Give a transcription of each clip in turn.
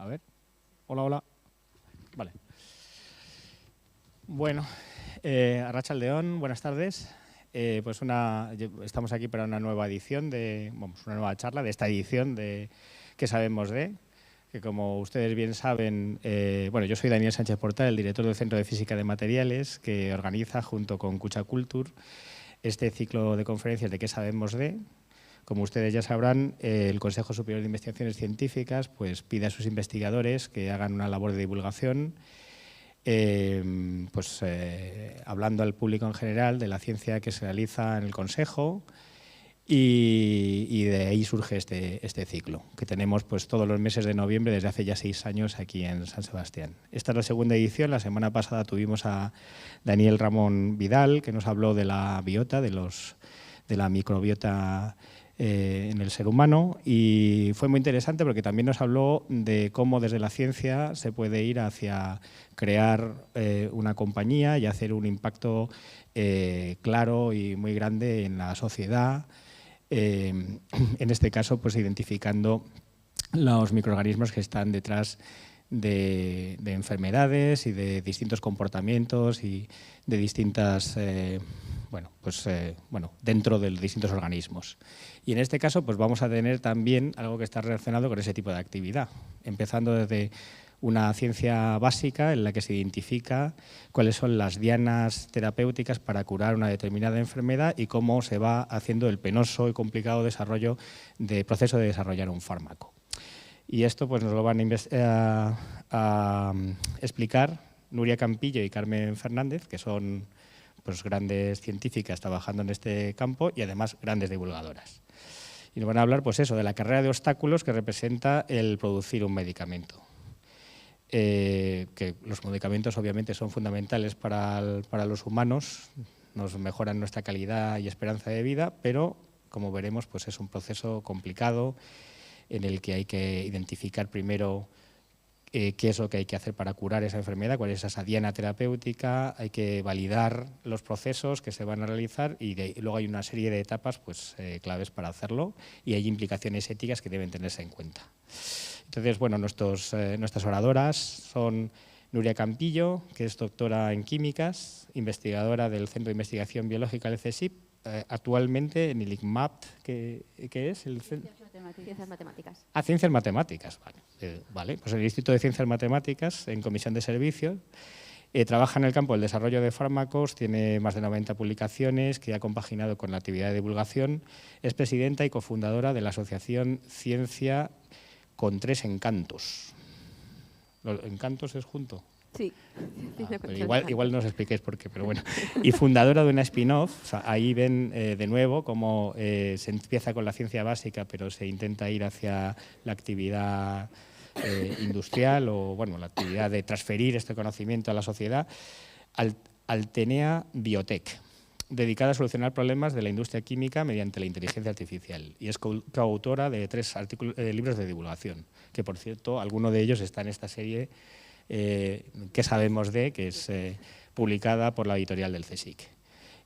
A ver. Hola, hola. Vale. Bueno, Arratsaldeon, buenas tardes. Estamos aquí para una nueva edición una nueva charla de esta edición de ¿Qué sabemos de? Que como ustedes bien saben, yo soy Daniel Sánchez Portal, el director del Centro de Física de Materiales, que organiza junto con Cucha Culture este ciclo de conferencias de ¿Qué sabemos de? Como ustedes ya sabrán, el Consejo Superior de Investigaciones Científicas pues, pide a sus investigadores que hagan una labor de divulgación hablando al público en general de la ciencia que se realiza en el Consejo y de ahí surge este ciclo que tenemos pues, todos los meses de noviembre desde hace ya 6 años aquí en San Sebastián. Esta es la segunda edición. La semana pasada tuvimos a Daniel Ramón Vidal, que nos habló de la biota, de la microbiota en el ser humano, y fue muy interesante porque también nos habló de cómo desde la ciencia se puede ir hacia crear una compañía y hacer un impacto claro y muy grande en la sociedad, en este caso pues identificando los microorganismos que están detrás de enfermedades y de distintos comportamientos y de distintas dentro de los distintos organismos. Y en este caso pues vamos a tener también algo que está relacionado con ese tipo de actividad, empezando desde una ciencia básica en la que se identifica cuáles son las dianas terapéuticas para curar una determinada enfermedad y cómo se va haciendo el penoso y complicado proceso de desarrollar un fármaco. Y esto pues nos lo van a explicar Nuria Campillo y Carmen Fernández, que son pues, grandes científicas trabajando en este campo y además grandes divulgadoras. Y nos van a hablar pues, de la carrera de obstáculos que representa el producir un medicamento. Que los medicamentos obviamente son fundamentales para los humanos, nos mejoran nuestra calidad y esperanza de vida, pero como veremos pues, es un proceso complicado en el que hay que identificar primero qué es lo que hay que hacer para curar esa enfermedad, cuál es esa diana terapéutica, hay que validar los procesos que se van a realizar y luego hay una serie de etapas pues, claves para hacerlo y hay implicaciones éticas que deben tenerse en cuenta. Entonces, bueno, nuestras oradoras son Nuria Campillo, que es doctora en químicas, investigadora del Centro de Investigación Biológica del CSIC, actualmente en el ICMAP, ¿qué es? Ciencias Matemáticas. Ciencias Matemáticas, vale. Pues el Instituto de Ciencias Matemáticas, en comisión de servicios, trabaja en el campo del desarrollo de fármacos, tiene más de 90 publicaciones que ha compaginado con la actividad de divulgación, es presidenta y cofundadora de la asociación Ciencia con 3 Encantos. ¿Los encantos es junto? Sí. Igual no os expliquéis por qué, pero bueno. Y fundadora de una spin-off, o sea, ahí ven de nuevo cómo se empieza con la ciencia básica, pero se intenta ir hacia la actividad industrial o bueno, la actividad de transferir este conocimiento a la sociedad. Altenea Biotech, dedicada a solucionar problemas de la industria química mediante la inteligencia artificial. Y es coautora de 3 libros de divulgación, que por cierto, alguno de ellos está en esta serie ¿Qué sabemos de?, que es publicada por la editorial del CSIC.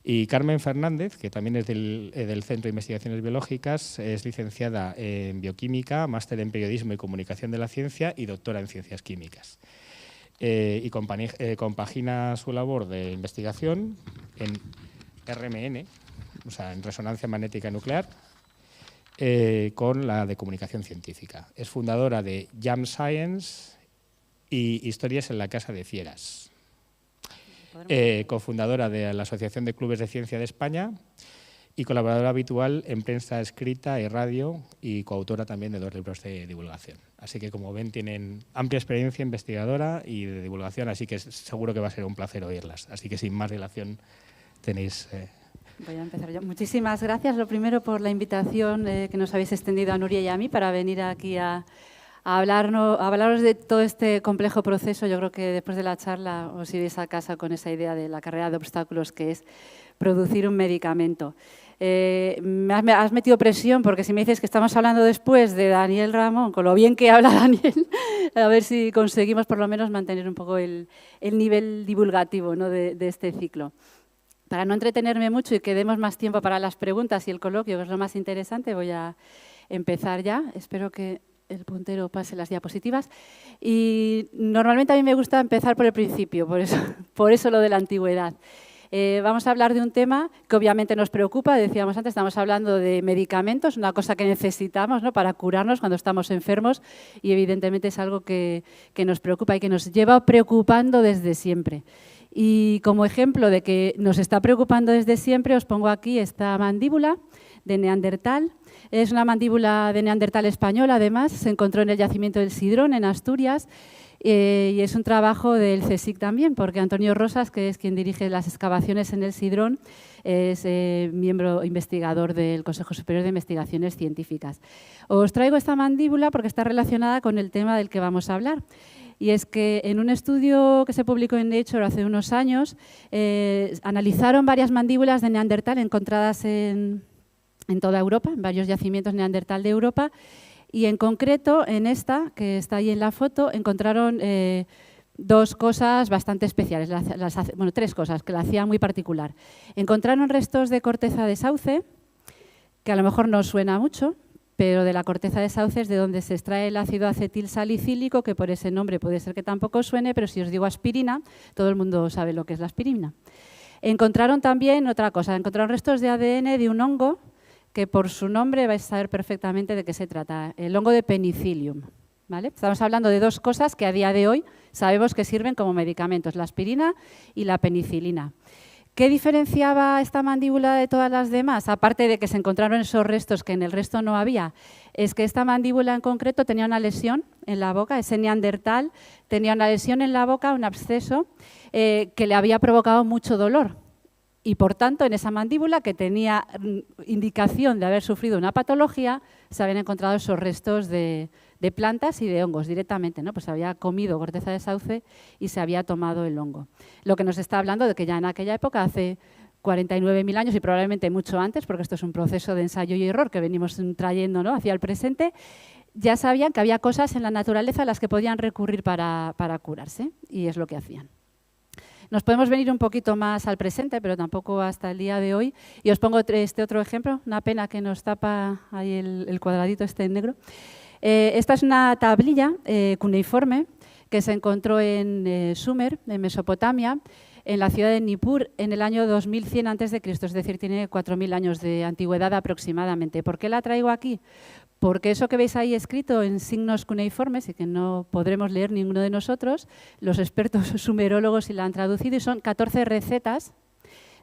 Y Carmen Fernández, que también es del Centro de Investigaciones Biológicas, es licenciada en Bioquímica, máster en Periodismo y Comunicación de la Ciencia y doctora en Ciencias Químicas. Y compagina su labor de investigación en RMN, o sea, en resonancia magnética nuclear, con la de comunicación científica. Es fundadora de Jam Science y Historias en la Casa de Fieras. Cofundadora de la Asociación de Clubes de Ciencia de España y colaboradora habitual en prensa escrita y radio y coautora también de 2 libros de divulgación. Así que, como ven, tienen amplia experiencia investigadora y de divulgación, así que seguro que va a ser un placer oírlas. Así que, sin más dilación, tenéis... Voy a empezar yo. Muchísimas gracias, lo primero, por la invitación que nos habéis extendido a Nuria y a mí para venir aquí a hablaros de todo este complejo proceso. Yo creo que después de la charla os iréis a casa con esa idea de la carrera de obstáculos que es producir un medicamento. Me has metido presión porque si me dices que estamos hablando después de Daniel Ramón, con lo bien que habla Daniel, a ver si conseguimos por lo menos mantener un poco el nivel divulgativo, ¿no?, de este ciclo. Para no entretenerme mucho y que demos más tiempo para las preguntas y el coloquio, que es lo más interesante, voy a empezar ya. Espero que el puntero pase las diapositivas. Y normalmente a mí me gusta empezar por el principio, por eso lo de la antigüedad. Vamos a hablar de un tema que obviamente nos preocupa, decíamos antes, estamos hablando de medicamentos, una cosa que necesitamos, ¿no?, para curarnos cuando estamos enfermos, y evidentemente es algo que nos preocupa y que nos lleva preocupando desde siempre. Y como ejemplo de que nos está preocupando desde siempre, os pongo aquí esta mandíbula de Neandertal. Es una mandíbula de Neandertal española, además, se encontró en el yacimiento del Sidrón, en Asturias, y es un trabajo del CSIC también, porque Antonio Rosas, que es quien dirige las excavaciones en el Sidrón, es miembro investigador del Consejo Superior de Investigaciones Científicas. Os traigo esta mandíbula porque está relacionada con el tema del que vamos a hablar. Y es que en un estudio que se publicó en Nature hace unos años, analizaron varias mandíbulas de Neandertal encontradas en toda Europa, en varios yacimientos Neandertal de Europa, y en concreto en esta, que está ahí en la foto, encontraron dos cosas bastante especiales, bueno, tres cosas que la hacían muy particular. Encontraron restos de corteza de sauce, que a lo mejor no suena mucho, pero de la corteza de sauce es de donde se extrae el ácido acetil salicílico, que por ese nombre puede ser que tampoco suene, pero si os digo aspirina, todo el mundo sabe lo que es la aspirina. Encontraron también otra cosa, encontraron restos de ADN de un hongo, que por su nombre vais a saber perfectamente de qué se trata, el hongo de Penicillium, ¿vale? Estamos hablando de dos cosas que a día de hoy sabemos que sirven como medicamentos, la aspirina y la penicilina. ¿Qué diferenciaba esta mandíbula de todas las demás? Aparte de que se encontraron esos restos que en el resto no había, es que esta mandíbula en concreto tenía una lesión en la boca, ese Neandertal tenía una lesión en la boca, un absceso, que le había provocado mucho dolor. Y por tanto, en esa mandíbula, que tenía indicación de haber sufrido una patología, se habían encontrado esos restos de plantas y de hongos directamente, ¿no? Pues había comido corteza de sauce y se había tomado el hongo. Lo que nos está hablando de que ya en aquella época, hace 49.000 años y probablemente mucho antes, porque esto es un proceso de ensayo y error que venimos trayendo, ¿no?, hacia el presente, ya sabían que había cosas en la naturaleza a las que podían recurrir para curarse, y es lo que hacían. Nos podemos venir un poquito más al presente, pero tampoco hasta el día de hoy. Y os pongo este otro ejemplo, una pena que nos tapa ahí el cuadradito este en negro. Esta es una tablilla cuneiforme que se encontró en Sumer, en Mesopotamia, en la ciudad de Nippur, en el año 2100 a.C., es decir, tiene 4.000 años de antigüedad aproximadamente. ¿Por qué la traigo aquí? Porque eso que veis ahí escrito en signos cuneiformes y que no podremos leer ninguno de nosotros, los expertos sumerólogos sí la han traducido, y son 14 recetas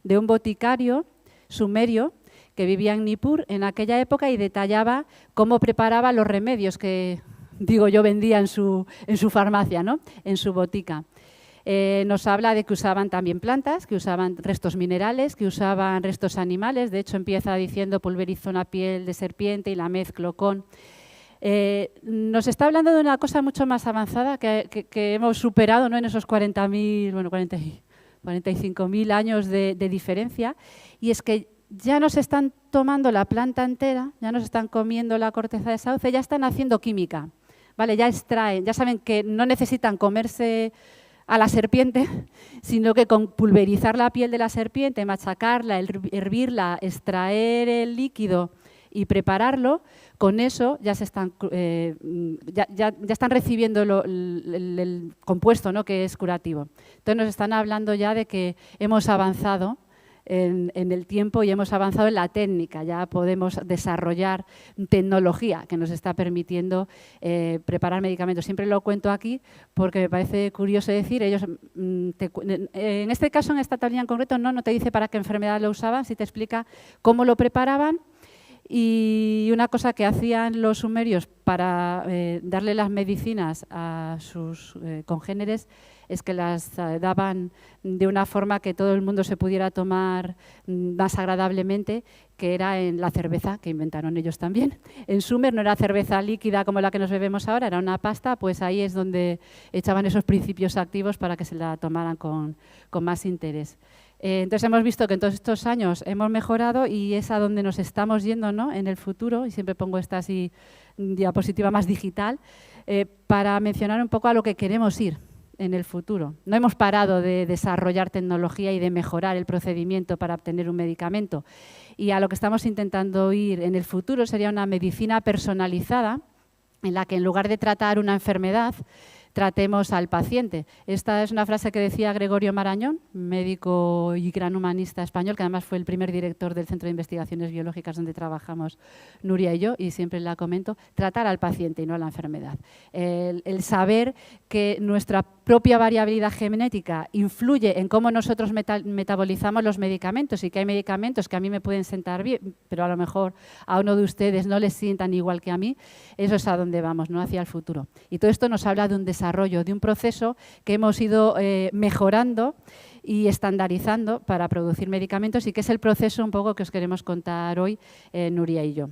de un boticario sumerio que vivía en Nippur en aquella época y detallaba cómo preparaba los remedios que, digo yo, vendía en su farmacia, ¿no?, en su botica. Nos habla de que usaban también plantas, que usaban restos minerales, que usaban restos animales. De hecho, empieza diciendo pulverizó una piel de serpiente y la mezcló con... nos está hablando de una cosa mucho más avanzada que hemos superado, ¿no?, en esos 45.000 años de diferencia, y es que ya nos están tomando la planta entera, ya nos están comiendo la corteza de sauce, ya están haciendo química, ¿vale? Ya extraen, ya saben que no necesitan comerse a la serpiente, sino que con pulverizar la piel de la serpiente, machacarla, hervirla, extraer el líquido y prepararlo, con eso ya se están, ya están recibiendo el compuesto, ¿no?, que es curativo. Entonces nos están hablando ya de que hemos avanzado en el tiempo y hemos avanzado en la técnica, ya podemos desarrollar tecnología que nos está permitiendo preparar medicamentos. Siempre lo cuento aquí porque me parece curioso decir, ellos, en este caso, en esta tablilla en concreto, no te dice para qué enfermedad lo usaban, sí te explica cómo lo preparaban. Y una cosa que hacían los sumerios para darle las medicinas a sus congéneres es que las daban de una forma que todo el mundo se pudiera tomar más agradablemente, que era en la cerveza, que inventaron ellos también. En Sumer no era cerveza líquida como la que nos bebemos ahora, era una pasta, pues ahí es donde echaban esos principios activos para que se la tomaran con más interés. Entonces hemos visto que en todos estos años hemos mejorado y es a donde nos estamos yendo, ¿no?, en el futuro, y siempre pongo esta así diapositiva más digital, para mencionar un poco a lo que queremos ir en el futuro. No hemos parado de desarrollar tecnología y de mejorar el procedimiento para obtener un medicamento, y a lo que estamos intentando ir en el futuro sería una medicina personalizada en la que en lugar de tratar una enfermedad, tratemos al paciente. Esta es una frase que decía Gregorio Marañón, médico y gran humanista español, que además fue el primer director del Centro de Investigaciones Biológicas donde trabajamos Nuria y yo, y siempre la comento, tratar al paciente y no a la enfermedad. El saber que nuestra propia variabilidad genética influye en cómo nosotros metabolizamos los medicamentos y que hay medicamentos que a mí me pueden sentar bien, pero a lo mejor a uno de ustedes no les sientan igual que a mí, eso es a donde vamos, ¿no? Hacia el futuro. Y todo esto nos habla de un desarrollo, de un proceso que hemos ido mejorando y estandarizando para producir medicamentos y que es el proceso un poco que os queremos contar hoy Nuria y yo.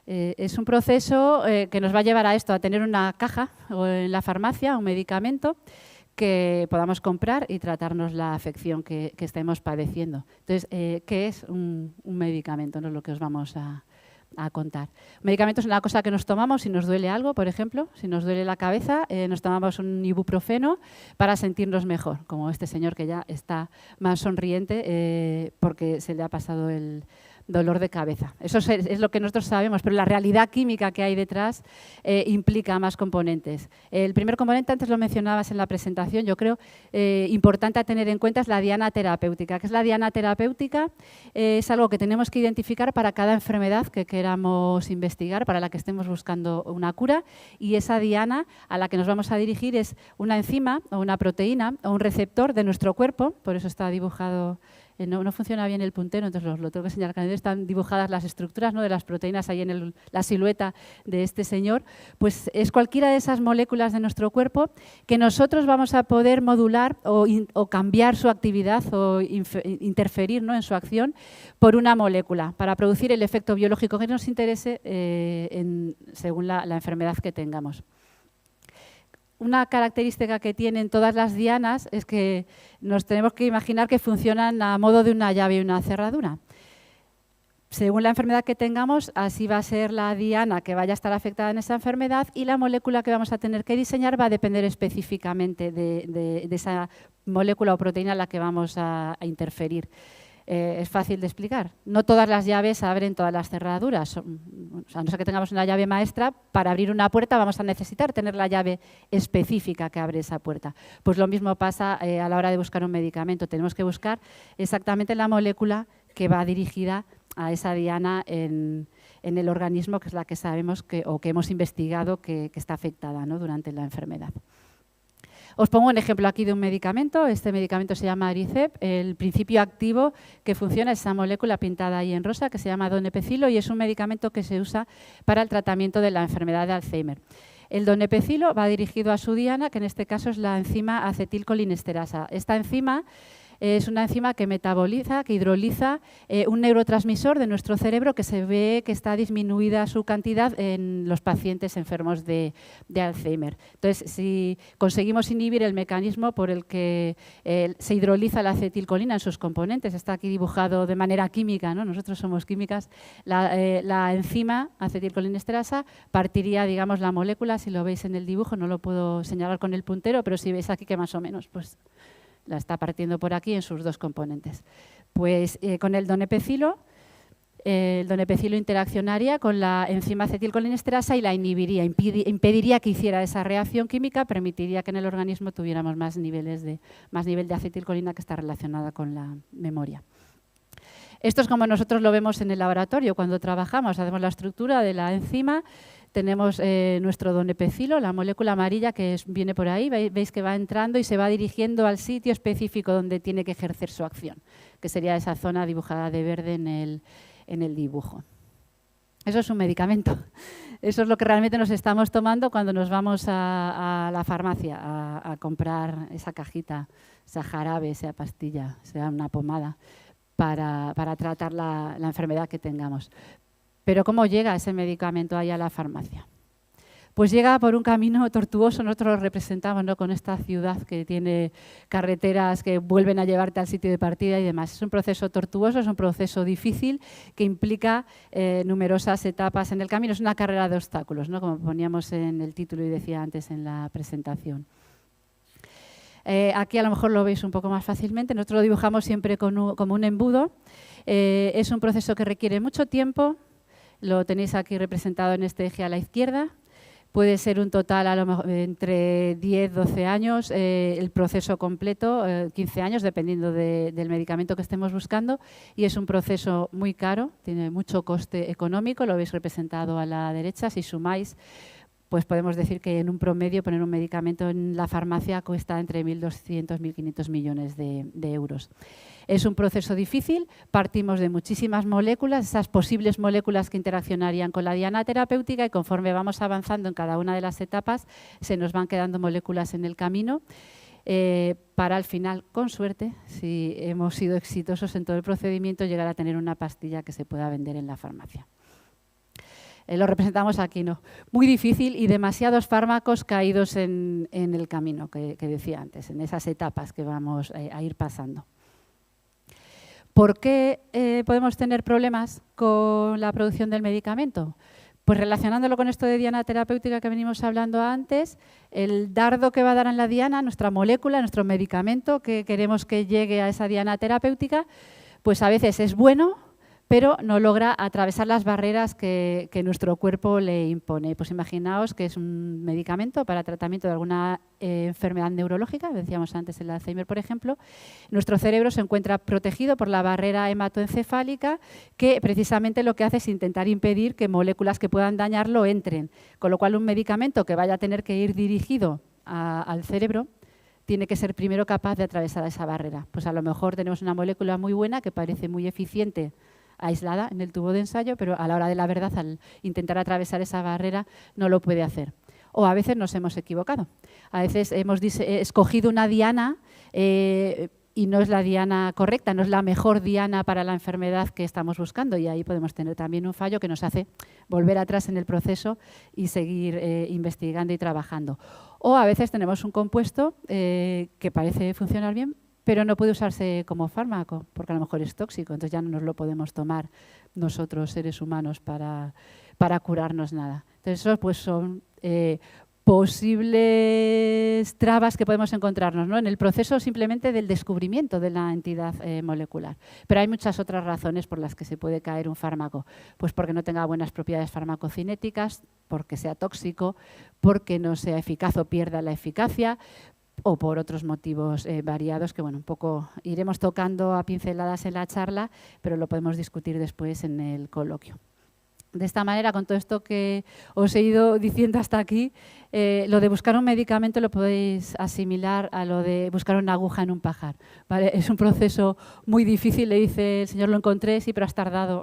Es un proceso que nos va a llevar a esto, a tener una caja o en la farmacia, un medicamento que podamos comprar y tratarnos la afección que estemos padeciendo. Entonces, ¿qué es un medicamento? No es lo que os vamos a contar. Un medicamento es una cosa que nos tomamos si nos duele algo, por ejemplo, si nos duele la cabeza, nos tomamos un ibuprofeno para sentirnos mejor, como este señor que ya está más sonriente porque se le ha pasado el dolor de cabeza. Eso es lo que nosotros sabemos, pero la realidad química que hay detrás implica más componentes. El primer componente, antes lo mencionabas en la presentación, yo creo importante a tener en cuenta es la diana terapéutica. ¿Qué es la diana terapéutica? Es algo que tenemos que identificar para cada enfermedad que queramos investigar, para la que estemos buscando una cura, y esa diana a la que nos vamos a dirigir es una enzima o una proteína o un receptor de nuestro cuerpo, por eso está dibujado. No funciona bien el puntero, entonces lo tengo que señalar. Están dibujadas las estructuras, ¿no?, de las proteínas ahí en la silueta de este señor. Pues es cualquiera de esas moléculas de nuestro cuerpo que nosotros vamos a poder modular o cambiar su actividad o interferir, ¿no?, en su acción por una molécula para producir el efecto biológico que nos interese según la enfermedad que tengamos. Una característica que tienen todas las dianas es que nos tenemos que imaginar que funcionan a modo de una llave y una cerradura. Según la enfermedad que tengamos, así va a ser la diana que vaya a estar afectada en esa enfermedad y la molécula que vamos a tener que diseñar va a depender específicamente de esa molécula o proteína en la que vamos a interferir. Es fácil de explicar. No todas las llaves abren todas las cerraduras. O sea, a no ser que tengamos una llave maestra, para abrir una puerta vamos a necesitar tener la llave específica que abre esa puerta. Pues lo mismo pasa a la hora de buscar un medicamento. Tenemos que buscar exactamente la molécula que va dirigida a esa diana en el organismo, que es la que sabemos o que hemos investigado que está afectada, ¿no?, durante la enfermedad. Os pongo un ejemplo aquí de un medicamento. Este medicamento se llama Aricept. El principio activo que funciona es esa molécula pintada ahí en rosa que se llama donepezilo y es un medicamento que se usa para el tratamiento de la enfermedad de Alzheimer. El donepezilo va dirigido a su diana, que en este caso es la enzima acetilcolinesterasa. Esta enzima es una enzima que metaboliza, que hidroliza un neurotransmisor de nuestro cerebro que se ve que está disminuida su cantidad en los pacientes enfermos de Alzheimer. Entonces, si conseguimos inhibir el mecanismo por el que se hidroliza la acetilcolina en sus componentes, está aquí dibujado de manera química, ¿no? Nosotros somos químicas, la enzima acetilcolinesterasa partiría, digamos, la molécula, si lo veis en el dibujo, no lo puedo señalar con el puntero, pero si veis aquí que más o menos, pues la está partiendo por aquí en sus dos componentes. Pues con el donepezilo interaccionaría con la enzima acetilcolinesterasa y la inhibiría, impediría que hiciera esa reacción química, permitiría que en el organismo tuviéramos más nivel de acetilcolina que está relacionada con la memoria. Esto es como nosotros lo vemos en el laboratorio cuando trabajamos, hacemos la estructura de la enzima. Tenemos nuestro donepezilo, la molécula amarilla que viene por ahí, veis que va entrando y se va dirigiendo al sitio específico donde tiene que ejercer su acción, que sería esa zona dibujada de verde en el dibujo. Eso es un medicamento. Eso es lo que realmente nos estamos tomando cuando nos vamos a la farmacia a comprar esa cajita, esa jarabe, sea pastilla, sea una pomada, para tratar la enfermedad que tengamos. Pero ¿cómo llega ese medicamento ahí a la farmacia? Pues llega por un camino tortuoso. Nosotros lo representamos, ¿no?, con esta ciudad que tiene carreteras que vuelven a llevarte al sitio de partida y demás. Es un proceso tortuoso, es un proceso difícil que implica numerosas etapas en el camino. Es una carrera de obstáculos, ¿no?, como poníamos en el título y decía antes en la presentación. Aquí a lo mejor lo veis un poco más fácilmente. Nosotros lo dibujamos siempre como un embudo. Es un proceso que requiere mucho tiempo, lo tenéis aquí representado en este eje a la izquierda. Puede ser un total a lo mejor entre 10, 12 años, el proceso completo, 15 años, dependiendo del medicamento que estemos buscando. Y es un proceso muy caro, tiene mucho coste económico, lo veis representado a la derecha. Si sumáis, pues podemos decir que en un promedio poner un medicamento en la farmacia cuesta entre 1.200 y 1.500 millones de euros. Es un proceso difícil, partimos de muchísimas moléculas, esas posibles moléculas que interaccionarían con la diana terapéutica, y conforme vamos avanzando en cada una de las etapas se nos van quedando moléculas en el camino para al final, con suerte, si hemos sido exitosos en todo el procedimiento, llegar a tener una pastilla que se pueda vender en la farmacia. Lo representamos aquí, ¿no? Muy difícil y demasiados fármacos caídos en el camino, que decía antes, en esas etapas que vamos a ir pasando. ¿Por qué podemos tener problemas con la producción del medicamento? Pues relacionándolo con esto de diana terapéutica que venimos hablando antes, el dardo que va a dar en la diana, nuestra molécula, nuestro medicamento que queremos que llegue a esa diana terapéutica, pues a veces es bueno, pero no logra atravesar las barreras que nuestro cuerpo le impone. Pues imaginaos que es un medicamento para tratamiento de alguna enfermedad neurológica, decíamos antes el Alzheimer, por ejemplo. Nuestro cerebro se encuentra protegido por la barrera hematoencefálica, que precisamente lo que hace es intentar impedir que moléculas que puedan dañarlo entren. Con lo cual, un medicamento que vaya a tener que ir dirigido al cerebro tiene que ser primero capaz de atravesar esa barrera. Pues a lo mejor tenemos una molécula muy buena que parece muy eficiente aislada en el tubo de ensayo, pero a la hora de la verdad, al intentar atravesar esa barrera, no lo puede hacer. O a veces nos hemos equivocado. A veces hemos escogido una diana y no es la diana correcta, no es la mejor diana para la enfermedad que estamos buscando, y ahí podemos tener también un fallo que nos hace volver atrás en el proceso y seguir investigando y trabajando. O a veces tenemos un compuesto que parece funcionar bien, pero no puede usarse como fármaco, porque a lo mejor es tóxico, entonces ya no nos lo podemos tomar nosotros, seres humanos, para curarnos nada. Entonces, eso pues son posibles trabas que podemos encontrarnos, ¿no?, en el proceso simplemente del descubrimiento de la entidad molecular. Pero hay muchas otras razones por las que se puede caer un fármaco. Pues porque no tenga buenas propiedades farmacocinéticas, porque sea tóxico, porque no sea eficaz o pierda la eficacia, o por otros motivos variados que, bueno, un poco iremos tocando a pinceladas en la charla, pero lo podemos discutir después en el coloquio. De esta manera, con todo esto que os he ido diciendo hasta aquí, lo de buscar un medicamento lo podéis asimilar a lo de buscar una aguja en un pajar, ¿vale? Es un proceso muy difícil, le dice el señor, lo encontré, sí, pero has tardado.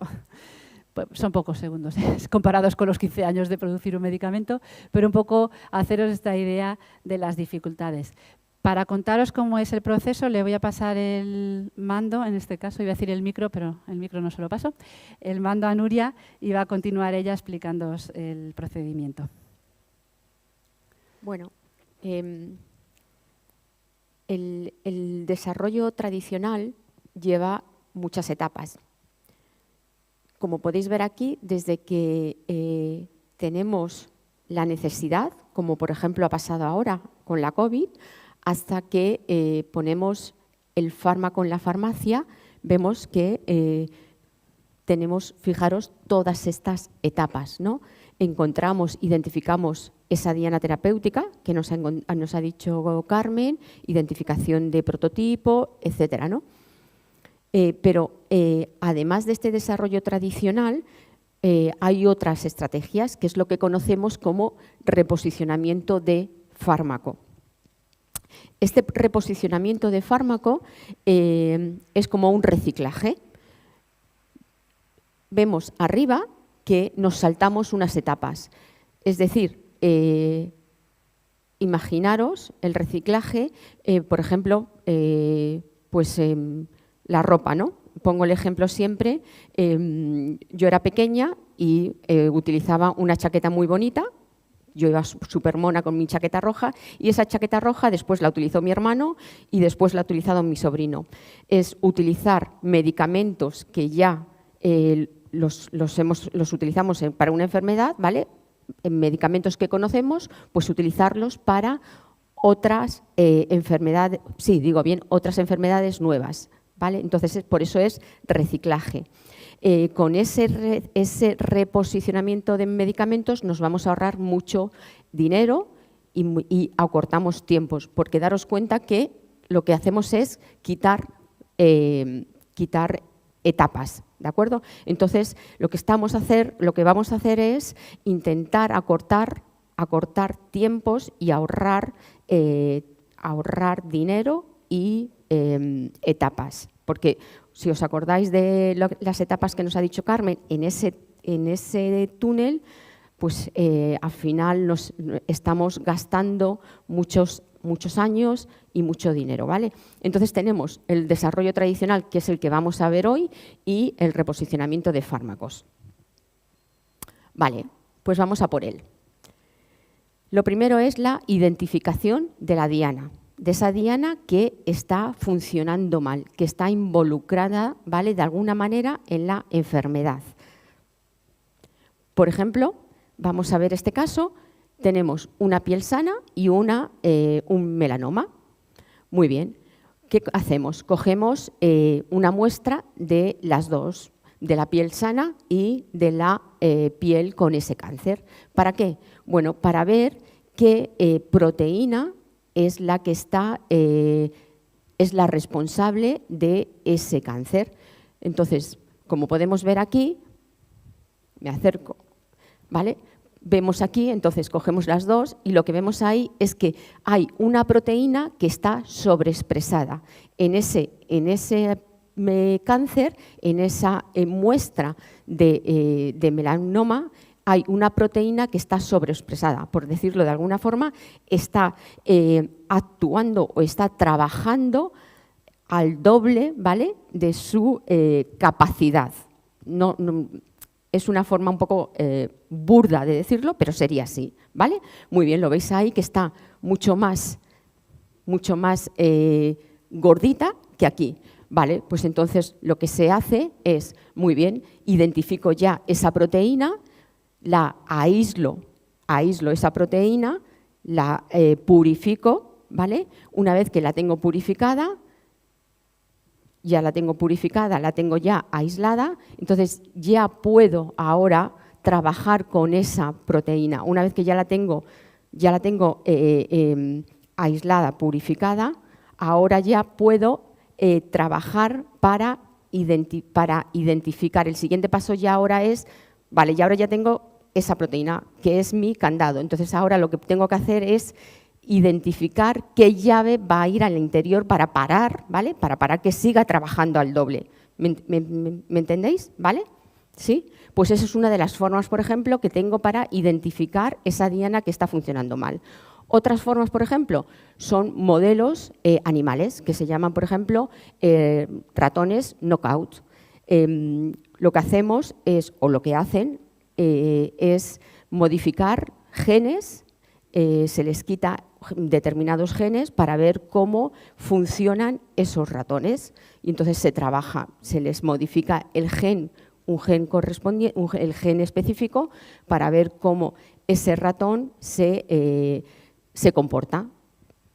Pues son pocos segundos comparados con los 15 años de producir un medicamento, pero un poco haceros esta idea de las dificultades. Para contaros cómo es el proceso, le voy a pasar el mando, en este caso iba a decir el micro, pero el micro no se lo paso, el mando a Nuria, y va a continuar ella explicándoos el procedimiento. Bueno, el desarrollo tradicional lleva muchas etapas. Como podéis ver aquí, desde que tenemos la necesidad, como por ejemplo ha pasado ahora con la COVID, hasta que ponemos el fármaco en la farmacia, vemos que tenemos, fijaros, todas estas etapas, ¿no? Encontramos, identificamos esa diana terapéutica que nos ha dicho Carmen, identificación de prototipo, etcétera, ¿no? Pero además de este desarrollo tradicional, hay otras estrategias, que es lo que conocemos como reposicionamiento de fármaco. Este reposicionamiento de fármaco es como un reciclaje. Vemos arriba que nos saltamos unas etapas. Es decir, imaginaros el reciclaje, por ejemplo, la ropa, ¿no? Pongo el ejemplo siempre, yo era pequeña y utilizaba una chaqueta muy bonita, yo iba súper mona con mi chaqueta roja, y esa chaqueta roja después la utilizó mi hermano y después la ha utilizado mi sobrino. Es utilizar medicamentos que ya los utilizamos para una enfermedad, ¿vale? Medicamentos que conocemos, pues utilizarlos para otras enfermedades, sí, digo bien, otras enfermedades nuevas, ¿vale? Entonces, por eso es reciclaje. Con ese reposicionamiento de medicamentos nos vamos a ahorrar mucho dinero y acortamos tiempos, porque daros cuenta que lo que hacemos es quitar etapas, ¿de acuerdo? Entonces, lo que vamos a hacer es intentar acortar tiempos y ahorrar dinero y etapas, porque si os acordáis de las etapas que nos ha dicho Carmen en ese túnel, pues al final nos estamos gastando muchos años y mucho dinero, ¿vale? Entonces tenemos el desarrollo tradicional, que es el que vamos a ver hoy, y el reposicionamiento de fármacos. Vale, pues vamos a por él. Lo primero es la identificación de la diana, de esa diana que está funcionando mal, que está involucrada, ¿vale?, de alguna manera en la enfermedad. Por ejemplo, vamos a ver este caso, tenemos una piel sana y un melanoma. Muy bien, ¿qué hacemos? Cogemos una muestra de las dos, de la piel sana y de la piel con ese cáncer. ¿Para qué? Bueno, para ver qué proteína es la que es la responsable de ese cáncer. Entonces, como podemos ver aquí, me acerco, ¿vale? Vemos aquí, entonces cogemos las dos y lo que vemos ahí es que hay una proteína que está sobreexpresada. En ese cáncer, en esa muestra de melanoma, hay una proteína que está sobreexpresada. Por decirlo de alguna forma, está actuando o está trabajando al doble, ¿vale?, de su capacidad. Es una forma un poco burda de decirlo, pero sería así, ¿vale? Muy bien, lo veis ahí que está mucho más gordita que aquí, ¿vale? Pues entonces lo que se hace es, muy bien, identifico ya esa proteína, la aíslo esa proteína, la purifico, ¿vale? Una vez que la tengo purificada, la tengo ya aislada, entonces ya puedo ahora trabajar con esa proteína. Una vez que ya la tengo aislada, purificada, ahora ya puedo trabajar para identificar. El siguiente paso ya ahora es, vale, y ahora ya tengo esa proteína, que es mi candado. Entonces ahora lo que tengo que hacer es identificar qué llave va a ir al interior para parar, ¿vale? Para parar que siga trabajando al doble. ¿Me entendéis? ¿Vale? ¿Sí? Pues esa es una de las formas, por ejemplo, que tengo para identificar esa diana que está funcionando mal. Otras formas, por ejemplo, son modelos animales, que se llaman, por ejemplo, ratones knockout. Lo que hacemos es, o lo que hacen, es modificar genes, se les quita determinados genes para ver cómo funcionan esos ratones. Y entonces se trabaja, se les modifica el gen el gen específico para ver cómo ese ratón se comporta.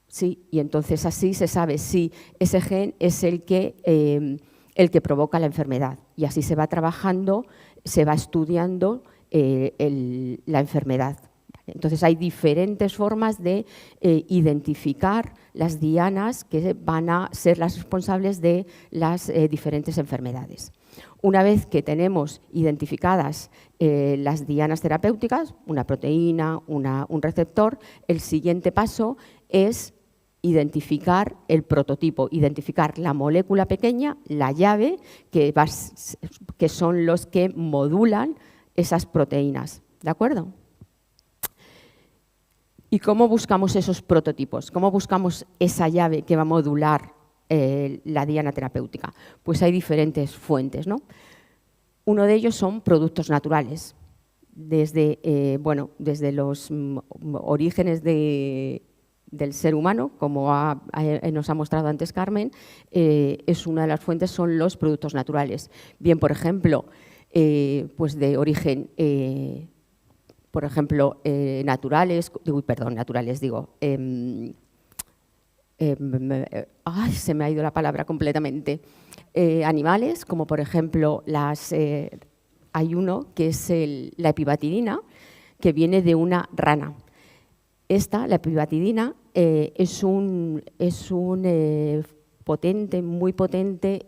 ¿Sí? Y entonces así se sabe si ese gen es el que provoca la enfermedad. Y así se va trabajando, se va estudiando la enfermedad. Entonces hay diferentes formas de identificar las dianas que van a ser las responsables de las diferentes enfermedades. Una vez que tenemos identificadas las dianas terapéuticas, una proteína, un receptor, el siguiente paso es identificar el prototipo, identificar la molécula pequeña, la llave, que son los que modulan esas proteínas. ¿De acuerdo? ¿Y cómo buscamos esos prototipos? ¿Cómo buscamos esa llave que va a modular la diana terapéutica? Pues hay diferentes fuentes, ¿no? Uno de ellos son productos naturales. Desde los orígenes del ser humano, como nos ha mostrado antes Carmen, es una de las fuentes, son los productos naturales. Bien, por ejemplo, pues de origen, se me ha ido la palabra completamente. animales, como por ejemplo hay uno que es la epibatidina, que viene de una rana. La epibatidina, es un potente, muy potente,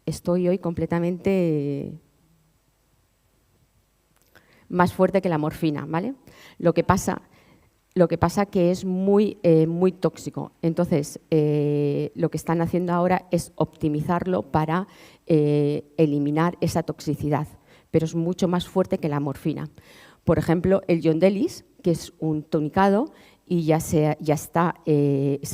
estoy hoy completamente más fuerte que la morfina, ¿vale? Lo que pasa que es muy tóxico. Entonces, lo que están haciendo ahora es optimizarlo para eliminar esa toxicidad, pero es mucho más fuerte que la morfina. Por ejemplo, el Yondelis, que es un tonicado y se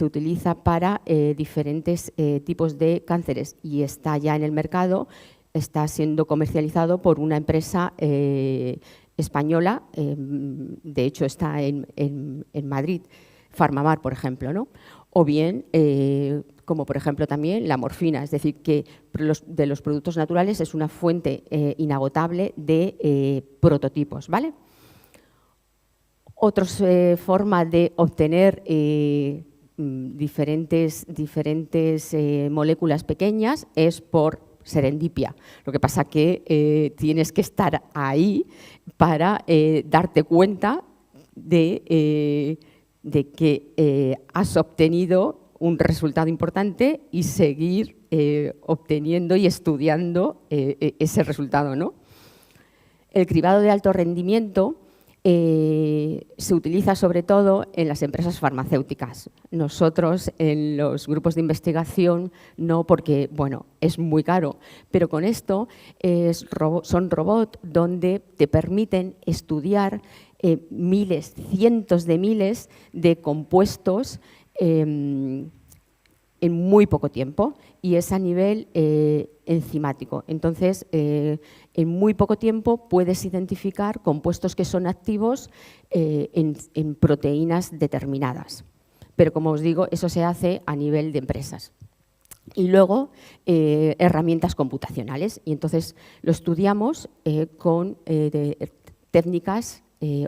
utiliza para diferentes tipos de cánceres y está ya en el mercado, está siendo comercializado por una empresa española, de hecho está en Madrid, Farmamar, por ejemplo, ¿no? O bien, como por ejemplo también la morfina, es decir, que de los productos naturales es una fuente inagotable de prototipos, ¿vale? Otra forma de obtener diferentes moléculas pequeñas es por serendipia. Lo que pasa que tienes que estar ahí para darte cuenta de que has obtenido un resultado importante y seguir obteniendo y estudiando ese resultado, ¿no? El cribado de alto rendimiento se utiliza sobre todo en las empresas farmacéuticas. Nosotros en los grupos de investigación no, porque bueno, es muy caro, pero con esto son robots donde te permiten estudiar miles, cientos de miles de compuestos en muy poco tiempo, y es a nivel enzimático. Entonces, en muy poco tiempo puedes identificar compuestos que son activos en proteínas determinadas. Pero, como os digo, eso se hace a nivel de empresas. Y luego, herramientas computacionales. Y entonces lo estudiamos con técnicas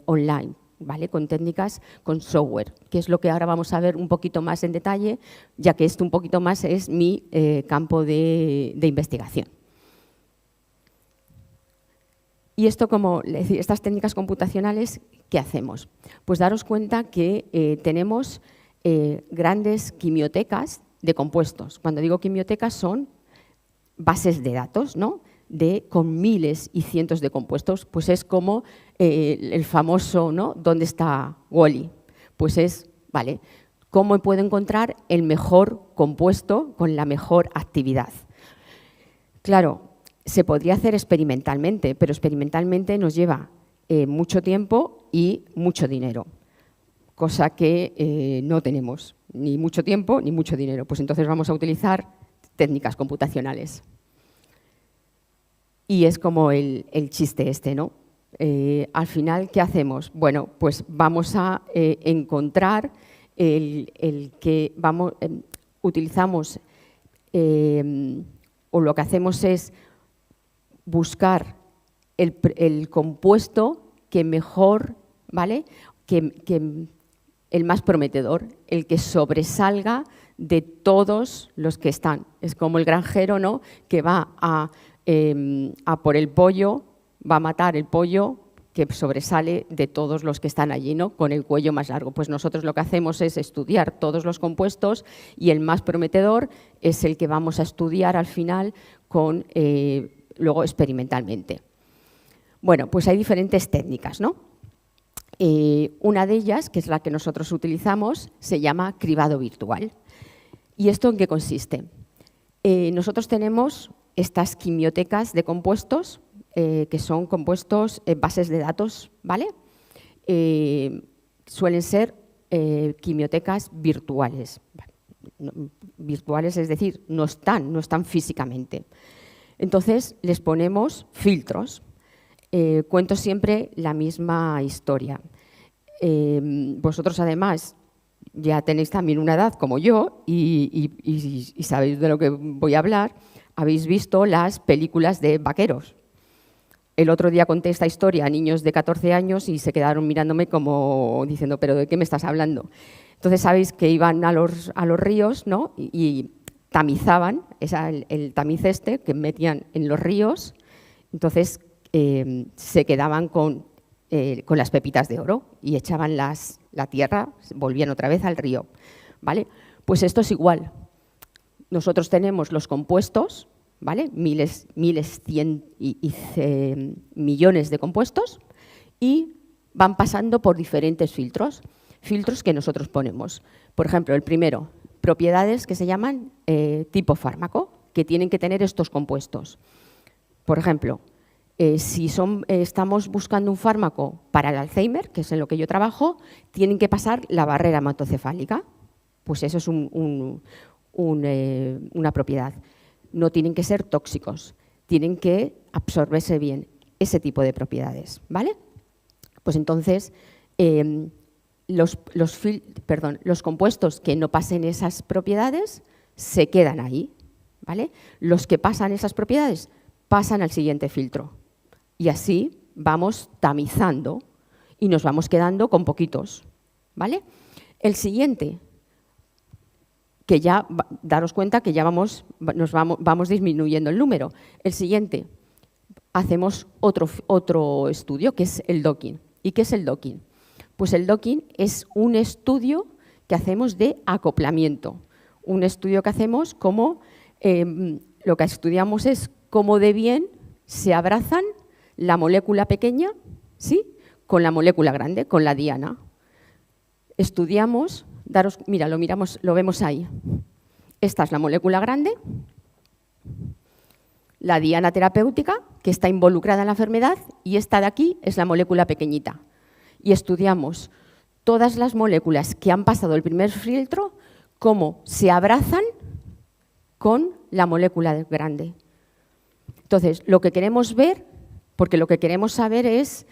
online, ¿vale? Con técnicas, con software, que es lo que ahora vamos a ver un poquito más en detalle, ya que esto un poquito más es mi campo de investigación. Y esto, como les decía, estas técnicas computacionales, ¿qué hacemos? Pues daros cuenta que tenemos grandes quimiotecas de compuestos. Cuando digo quimiotecas son bases de datos, ¿no? Con miles y cientos de compuestos, pues es como el famoso, ¿no? ¿Dónde está Wall-E? Pues es, vale, ¿cómo puedo encontrar el mejor compuesto con la mejor actividad? Claro, se podría hacer experimentalmente, pero experimentalmente nos lleva mucho tiempo y mucho dinero, cosa que no tenemos, ni mucho tiempo ni mucho dinero. Pues entonces vamos a utilizar técnicas computacionales. Y es como el chiste este, ¿no? Al final, ¿qué hacemos? Bueno, pues vamos a encontrar utilizamos, o lo que hacemos es buscar el compuesto que mejor, ¿vale? Que el más prometedor, el que sobresalga de todos los que están. Es como el granjero, ¿no? Que va a por el pollo, va a matar el pollo que sobresale de todos los que están allí, ¿no? Con el cuello más largo. Pues nosotros lo que hacemos es estudiar todos los compuestos y el más prometedor es el que vamos a estudiar al final luego experimentalmente. Bueno, pues hay diferentes técnicas, ¿no? Una de ellas, que es la que nosotros utilizamos, se llama cribado virtual. ¿Y esto en qué consiste? Nosotros tenemos estas quimiotecas de compuestos, que son compuestos bases de datos, ¿vale? Suelen ser quimiotecas virtuales. Virtuales, es decir, no están físicamente. Entonces, les ponemos filtros. Cuento siempre la misma historia. Vosotros, además, ya tenéis también una edad como yo y sabéis de lo que voy a hablar. Habéis visto las películas de vaqueros. El otro día conté esta historia a niños de 14 años y se quedaron mirándome como diciendo, ¿pero de qué me estás hablando? Entonces, sabéis que iban a los ríos, ¿no? y tamizaban, el tamiz que metían en los ríos, entonces se quedaban con las pepitas de oro y echaban la tierra, volvían otra vez al río, ¿vale? Pues esto es igual. Nosotros tenemos los compuestos, ¿vale? Miles, millones de compuestos y van pasando por diferentes filtros que nosotros ponemos. Por ejemplo, el primero, propiedades que se llaman tipo fármaco, que tienen que tener estos compuestos. Por ejemplo, si estamos buscando un fármaco para el Alzheimer, que es en lo que yo trabajo, tienen que pasar la barrera hematocefálica. Pues eso es una propiedad. No tienen que ser tóxicos, tienen que absorberse bien, ese tipo de propiedades, ¿vale? Pues entonces, los compuestos que no pasen esas propiedades se quedan ahí, ¿vale? Los que pasan esas propiedades pasan al siguiente filtro y así vamos tamizando y nos vamos quedando con poquitos, ¿vale? El siguiente, que ya, daros cuenta que ya vamos disminuyendo el número. El siguiente, hacemos otro estudio, que es el docking. ¿Y qué es el docking? Pues el docking es un estudio que hacemos de acoplamiento. Un estudio que hacemos como, lo que estudiamos es cómo de bien se abrazan la molécula pequeña, ¿sí?, con la molécula grande, con la diana. Estudiamos, mira, lo vemos ahí. Esta es la molécula grande, la diana terapéutica, que está involucrada en la enfermedad, y esta de aquí es la molécula pequeñita. Y estudiamos todas las moléculas que han pasado el primer filtro, cómo se abrazan con la molécula grande. Entonces, lo que queremos ver, porque lo que queremos saber es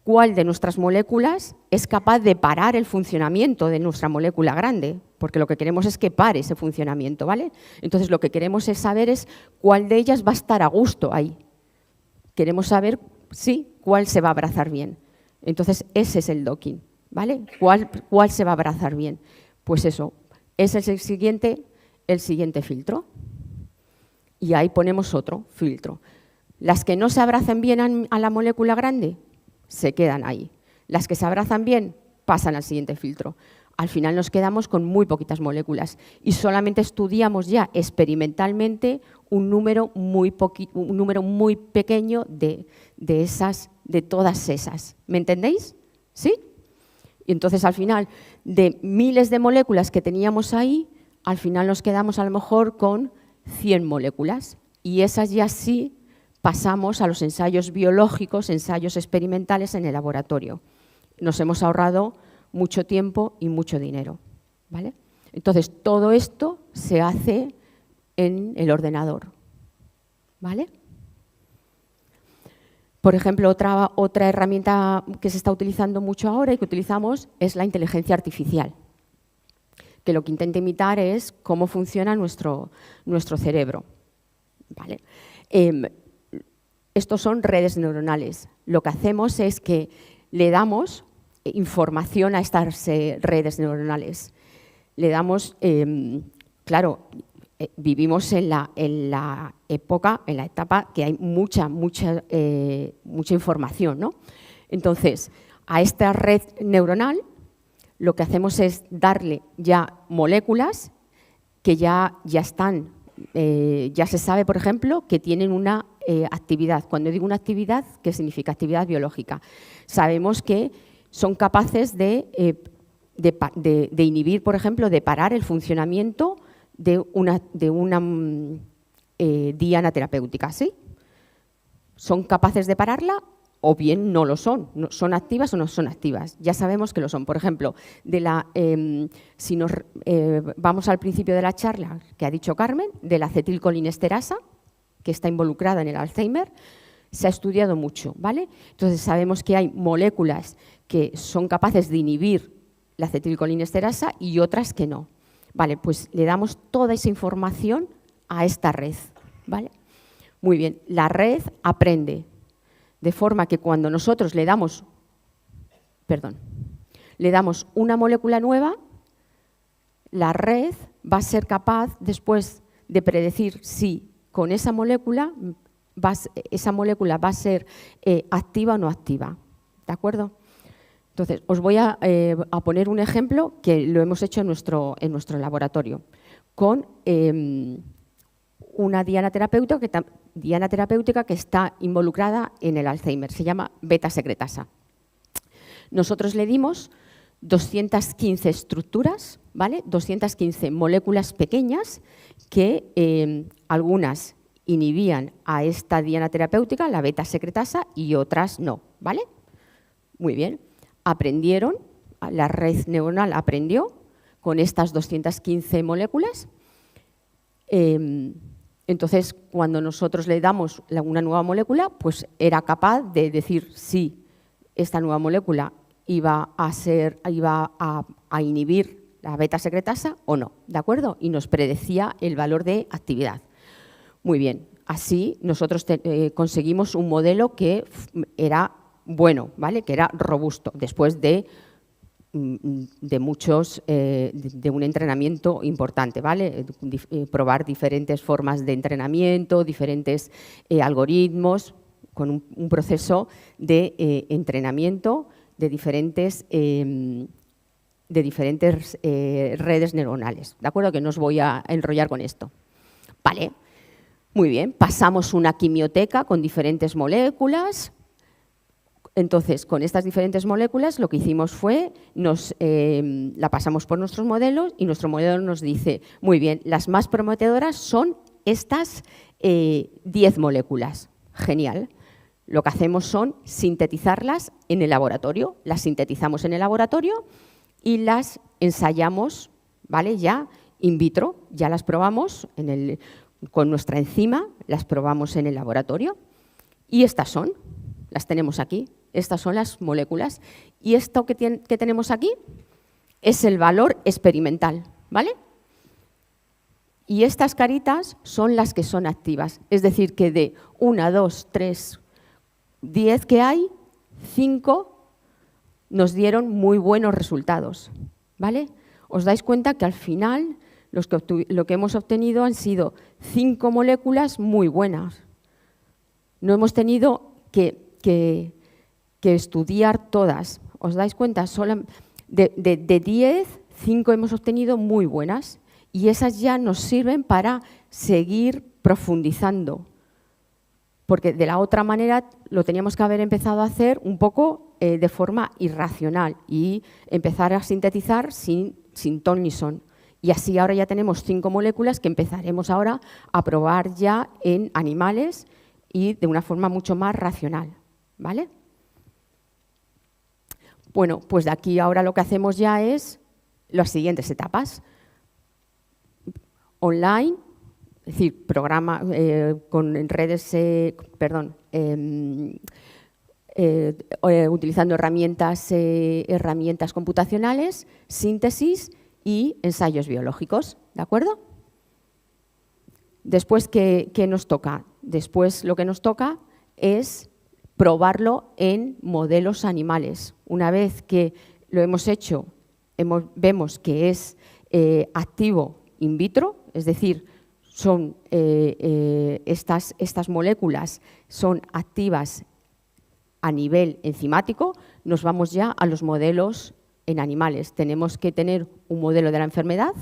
cuál de nuestras moléculas es capaz de parar el funcionamiento de nuestra molécula grande, porque lo que queremos es que pare ese funcionamiento, ¿vale? Entonces, lo que queremos saber es cuál de ellas va a estar a gusto ahí. Queremos saber, sí, cuál se va a abrazar bien. Entonces, ese es el docking, ¿vale? ¿Cuál se va a abrazar bien? Pues eso, ese es el siguiente filtro. Y ahí ponemos otro filtro. Las que no se abrazan bien a la molécula grande, se quedan ahí. Las que se abrazan bien, pasan al siguiente filtro. Al final nos quedamos con muy poquitas moléculas y solamente estudiamos ya experimentalmente un número muy pequeño de todas esas. ¿Me entendéis? ¿Sí? Y entonces, al final, de miles de moléculas que teníamos ahí, al final nos quedamos a lo mejor con 100 moléculas y esas ya sí pasamos a los ensayos biológicos, ensayos experimentales en el laboratorio. Nos hemos ahorrado mucho tiempo y mucho dinero, ¿vale? Entonces, todo esto se hace en el ordenador, ¿vale? Por ejemplo, otra herramienta que se está utilizando mucho ahora y que utilizamos es la inteligencia artificial, que lo que intenta imitar es cómo funciona nuestro cerebro, ¿vale? Estos son redes neuronales. Lo que hacemos es que le damos información a estas redes neuronales. Le damos, claro, vivimos en la etapa que hay mucha información, ¿no? Entonces, a esta red neuronal lo que hacemos es darle ya moléculas que ya están, ya se sabe, por ejemplo, que tienen una actividad. Cuando digo una actividad, ¿qué significa? Actividad biológica. Sabemos que son capaces de inhibir, por ejemplo, de parar el funcionamiento de una diana terapéutica, ¿sí? ¿Son capaces de pararla o bien no lo son? ¿Son activas o no son activas? Ya sabemos que lo son. Por ejemplo, si nos vamos al principio de la charla que ha dicho Carmen, de la acetilcolinesterasa, que está involucrada en el Alzheimer, se ha estudiado mucho, ¿vale? Entonces sabemos que hay moléculas que son capaces de inhibir la acetilcolinesterasa y otras que no. Vale, pues le damos toda esa información a esta red, ¿vale? Muy bien, la red aprende. de forma que cuando nosotros le damos una molécula nueva, la red va a ser capaz después de predecir si con esa molécula va a ser activa o no activa. ¿De acuerdo? Entonces, os voy a poner un ejemplo que lo hemos hecho en nuestro laboratorio con una diana terapéutica que está involucrada en el Alzheimer. Se llama beta-secretasa. Nosotros le dimos 215 estructuras, ¿vale? 215 moléculas pequeñas que algunas inhibían a esta diana terapéutica, la beta-secretasa, y otras no, ¿vale? Muy bien. Aprendieron, la red neuronal aprendió con estas 215 moléculas. Entonces, cuando nosotros le damos una nueva molécula, pues era capaz de decir si esta nueva molécula iba a inhibir la beta-secretasa o no, ¿de acuerdo? Y nos predecía el valor de actividad. Muy bien, así nosotros conseguimos un modelo que era bueno, ¿vale? Que era robusto, después de un entrenamiento importante, ¿vale? Probar diferentes formas de entrenamiento, diferentes algoritmos, con un proceso de entrenamiento de diferentes redes neuronales. ¿De acuerdo? Que no os voy a enrollar con esto. Vale, muy bien. Pasamos una quimioteca con diferentes moléculas. Entonces, con estas diferentes moléculas lo que hicimos fue, la pasamos por nuestros modelos y nuestro modelo nos dice, muy bien, las más prometedoras son estas 10 moléculas. Genial. Lo que hacemos son sintetizarlas en el laboratorio. Las sintetizamos en el laboratorio y las ensayamos, ¿vale? Ya in vitro, ya las probamos con nuestra enzima, las probamos en el laboratorio. Y estas las tenemos aquí. Estas son las moléculas. Y esto que tenemos aquí es el valor experimental, ¿vale? Y estas caritas son las que son activas. Es decir, que de 1, 2, 3, 10 que hay, 5 nos dieron muy buenos resultados, ¿vale? Os dais cuenta que al final lo que hemos obtenido han sido 5 moléculas muy buenas. No hemos tenido que estudiar todas. ¿Os dais cuenta? De 10, 5 hemos obtenido muy buenas y esas ya nos sirven para seguir profundizando. Porque de la otra manera lo teníamos que haber empezado a hacer un poco de forma irracional y empezar a sintetizar sin ton ni son. Y así ahora ya tenemos 5 moléculas que empezaremos ahora a probar ya en animales y de una forma mucho más racional, ¿vale? Bueno, pues de aquí ahora lo que hacemos ya es las siguientes etapas. Online, es decir, programa con redes, utilizando herramientas computacionales, síntesis y ensayos biológicos, ¿de acuerdo? Después, ¿qué nos toca? Después lo que nos toca es probarlo en modelos animales. Una vez que lo hemos hecho, vemos que es activo in vitro, es decir, estas moléculas son activas a nivel enzimático, nos vamos ya a los modelos en animales. Tenemos que tener un modelo de la enfermedad,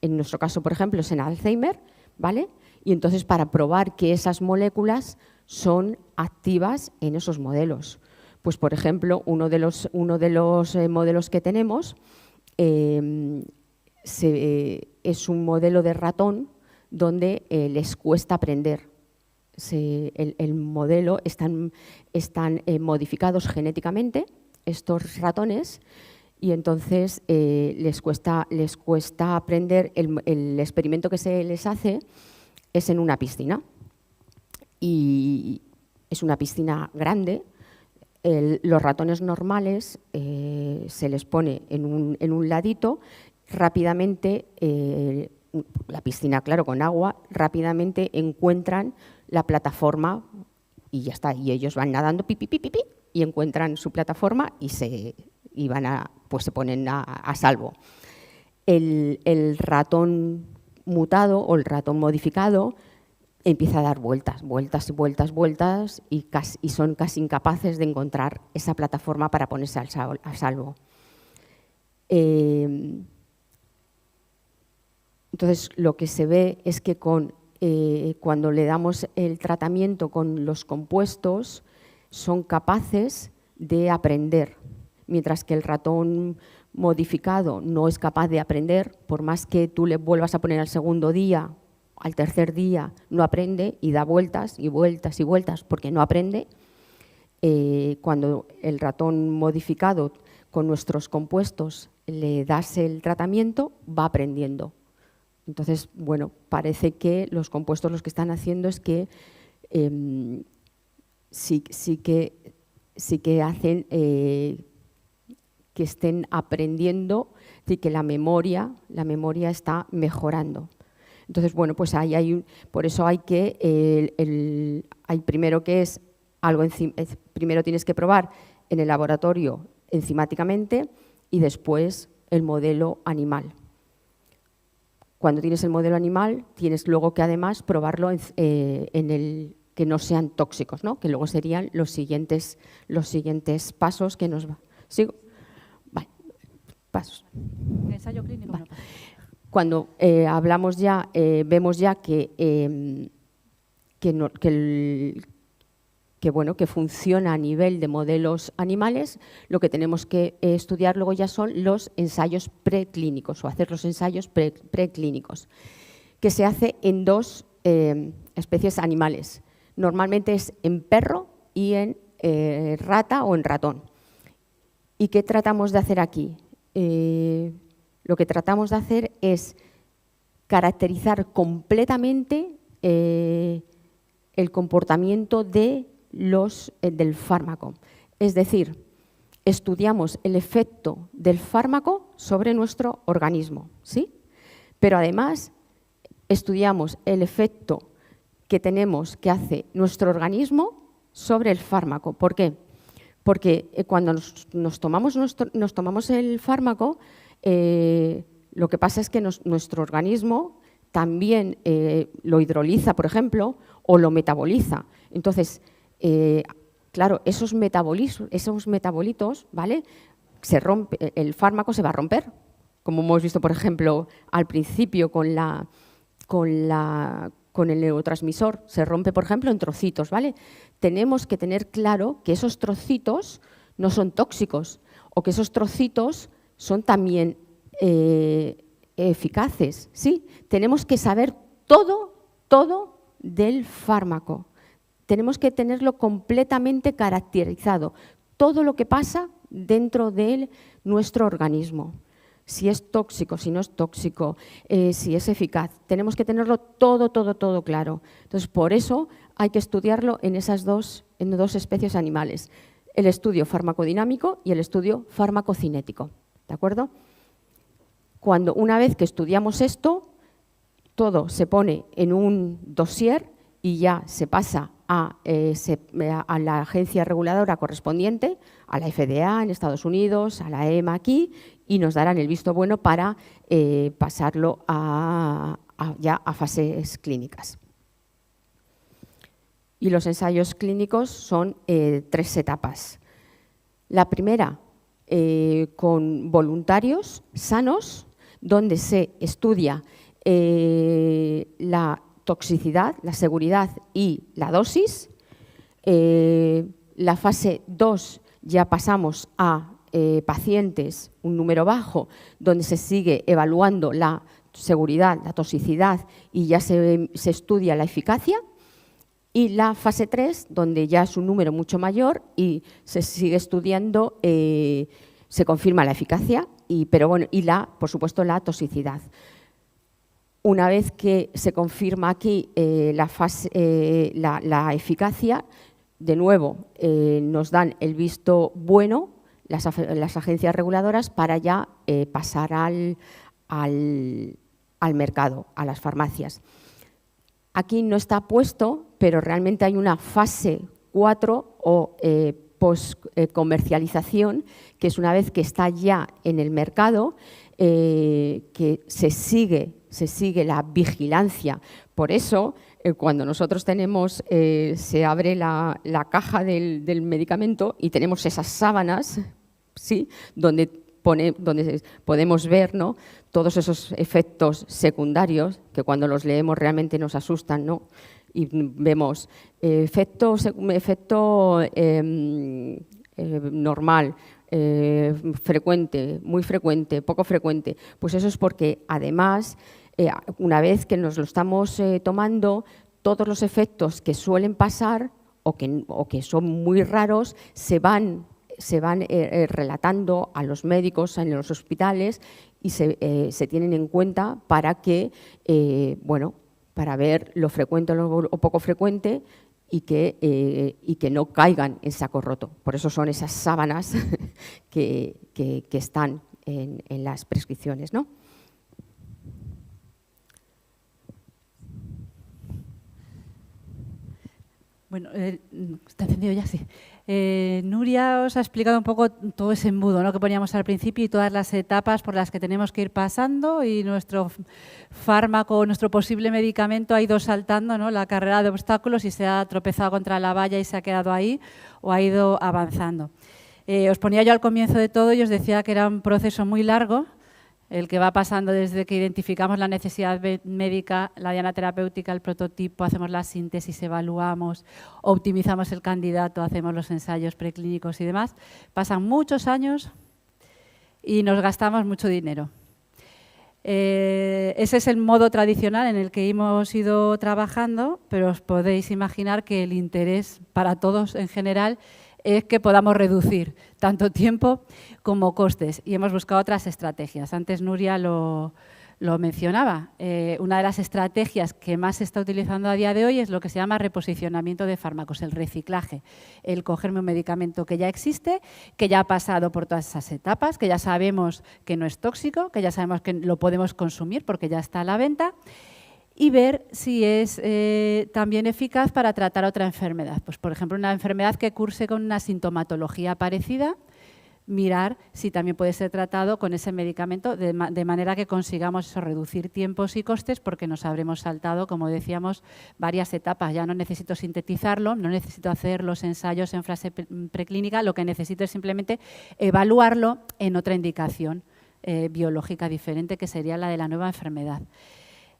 en nuestro caso, por ejemplo, es en Alzheimer, ¿vale? Y entonces para probar que esas moléculas son activas en esos modelos. Pues, por ejemplo, uno de los modelos que tenemos es un modelo de ratón donde les cuesta aprender. El modelo están modificados genéticamente, estos ratones, y entonces les cuesta aprender. El experimento que se les hace es en una piscina. Y es una piscina grande. Los ratones normales se les pone en un ladito, rápidamente, la piscina, claro, con agua, rápidamente encuentran la plataforma y ya está. Y ellos van nadando pi, pi, pi, pi, pi, y encuentran su plataforma y se ponen a salvo. El ratón mutado o el ratón modificado empieza a dar vueltas, vueltas y vueltas, vueltas y son casi incapaces de encontrar esa plataforma para ponerse a salvo. Entonces, lo que se ve es que cuando le damos el tratamiento con los compuestos, son capaces de aprender, mientras que el ratón modificado no es capaz de aprender, por más que tú le vuelvas a poner al segundo día, al tercer día, no aprende y da vueltas y vueltas y vueltas porque no aprende. Cuando el ratón modificado con nuestros compuestos le das el tratamiento, va aprendiendo. Entonces, bueno, parece que los compuestos lo que están haciendo es que sí que hacen que estén aprendiendo y que la memoria está mejorando. Entonces, bueno, pues ahí por eso hay que, hay primero que es algo, primero tienes que probar en el laboratorio enzimáticamente y después el modelo animal. Cuando tienes el modelo animal, tienes luego que además probarlo en el que no sean tóxicos, ¿no? Que luego serían los siguientes pasos que nos va. ¿Sigo? Vale, pasos. Ensayo clínico. Vale. Cuando hablamos ya, vemos ya que funciona a nivel de modelos animales, lo que tenemos que estudiar luego ya son los ensayos preclínicos o hacer los ensayos preclínicos, que se hace en dos especies animales. Normalmente es en perro y en rata o en ratón. ¿Y qué tratamos de hacer aquí? Lo que tratamos de hacer es caracterizar completamente el comportamiento del fármaco. Es decir, estudiamos el efecto del fármaco sobre nuestro organismo, ¿sí? Pero además estudiamos el efecto que hace nuestro organismo sobre el fármaco. ¿Por qué? Porque cuando nos tomamos el fármaco, lo que pasa es que nuestro organismo también lo hidroliza, por ejemplo, o lo metaboliza. Entonces, claro, esos metabolitos, ¿vale? El fármaco se va a romper, como hemos visto, por ejemplo, al principio con el neurotransmisor, se rompe, por ejemplo, en trocitos, ¿vale? Tenemos que tener claro que esos trocitos no son tóxicos o que esos trocitos son también eficaces, ¿sí? Tenemos que saber todo del fármaco. Tenemos que tenerlo completamente caracterizado, todo lo que pasa dentro de nuestro organismo. Si es tóxico, si no es tóxico, si es eficaz. Tenemos que tenerlo todo claro. Entonces, por eso hay que estudiarlo en dos especies animales. El estudio farmacodinámico y el estudio farmacocinético. ¿De acuerdo? Una vez que estudiamos esto, todo se pone en un dossier y ya se pasa a la agencia reguladora correspondiente, a la FDA en Estados Unidos, a la EMA aquí, y nos darán el visto bueno para pasarlo ya a fases clínicas. Y los ensayos clínicos son 3 etapas. La primera, con voluntarios sanos, donde se estudia la toxicidad, la seguridad y la dosis. La fase 2 ya pasamos a pacientes, un número bajo, donde se sigue evaluando la seguridad, la toxicidad y ya se estudia la eficacia. Y la fase 3, donde ya es un número mucho mayor y se sigue estudiando, se confirma la eficacia, pero bueno, y por supuesto la toxicidad. Una vez que se confirma aquí la eficacia, de nuevo nos dan el visto bueno las agencias reguladoras para ya pasar al mercado, a las farmacias. Aquí no está puesto, pero realmente hay una fase 4 o post-comercialización, que es una vez que está ya en el mercado, que se sigue la vigilancia. Por eso, cuando nosotros tenemos, se abre la caja del medicamento y tenemos esas sábanas, ¿sí?, donde podemos ver, ¿no?, todos esos efectos secundarios que cuando los leemos realmente nos asustan, ¿no? Y vemos efecto normal, frecuente, muy frecuente, poco frecuente. Pues eso es porque, además, una vez que nos lo estamos tomando, todos los efectos que suelen pasar o que son muy raros se van relatando a los médicos en los hospitales y se tienen en cuenta para que, para ver lo frecuente o poco frecuente y que no caigan en saco roto. Por eso son esas sábanas que están en las prescripciones, ¿no? Bueno, ¿está encendido ya? Sí. Nuria os ha explicado un poco todo ese embudo, ¿no?, que poníamos al principio y todas las etapas por las que tenemos que ir pasando, y nuestro fármaco, nuestro posible medicamento ha ido saltando, ¿no?, la carrera de obstáculos y se ha tropezado contra la valla y se ha quedado ahí o ha ido avanzando. Os ponía yo al comienzo de todo y os decía que era un proceso muy largo, el que va pasando desde que identificamos la necesidad médica, la diana terapéutica, el prototipo, hacemos la síntesis, evaluamos, optimizamos el candidato, hacemos los ensayos preclínicos y demás. Pasan muchos años y nos gastamos mucho dinero. Ese es el modo tradicional en el que hemos ido trabajando, pero os podéis imaginar que el interés para todos en general es que podamos reducir tanto tiempo como costes, y hemos buscado otras estrategias. Antes Nuria lo mencionaba. Una de las estrategias que más se está utilizando a día de hoy es lo que se llama reposicionamiento de fármacos, el reciclaje, el cogerme un medicamento que ya existe, que ya ha pasado por todas esas etapas, que ya sabemos que no es tóxico, que ya sabemos que lo podemos consumir porque ya está a la venta, y ver si es también eficaz para tratar otra enfermedad. Pues, por ejemplo, una enfermedad que curse con una sintomatología parecida, mirar si también puede ser tratado con ese medicamento de manera que consigamos eso, reducir tiempos y costes, porque nos habremos saltado, como decíamos, varias etapas. Ya no necesito sintetizarlo, no necesito hacer los ensayos en fase preclínica, lo que necesito es simplemente evaluarlo en otra indicación biológica diferente, que sería la de la nueva enfermedad.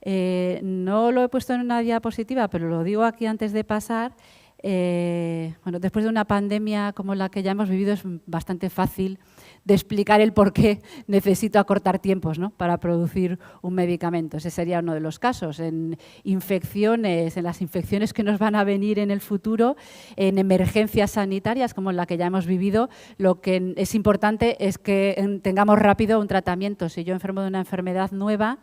No lo he puesto en una diapositiva, pero lo digo aquí antes de pasar. Bueno, después de una pandemia como la que ya hemos vivido, es bastante fácil de explicar el por qué necesito acortar tiempos, ¿no?, para producir un medicamento. Ese sería uno de los casos. En infecciones, en las infecciones que nos van a venir en el futuro, en emergencias sanitarias como la que ya hemos vivido, lo que es importante es que tengamos rápido un tratamiento. Si yo enfermo de una enfermedad nueva,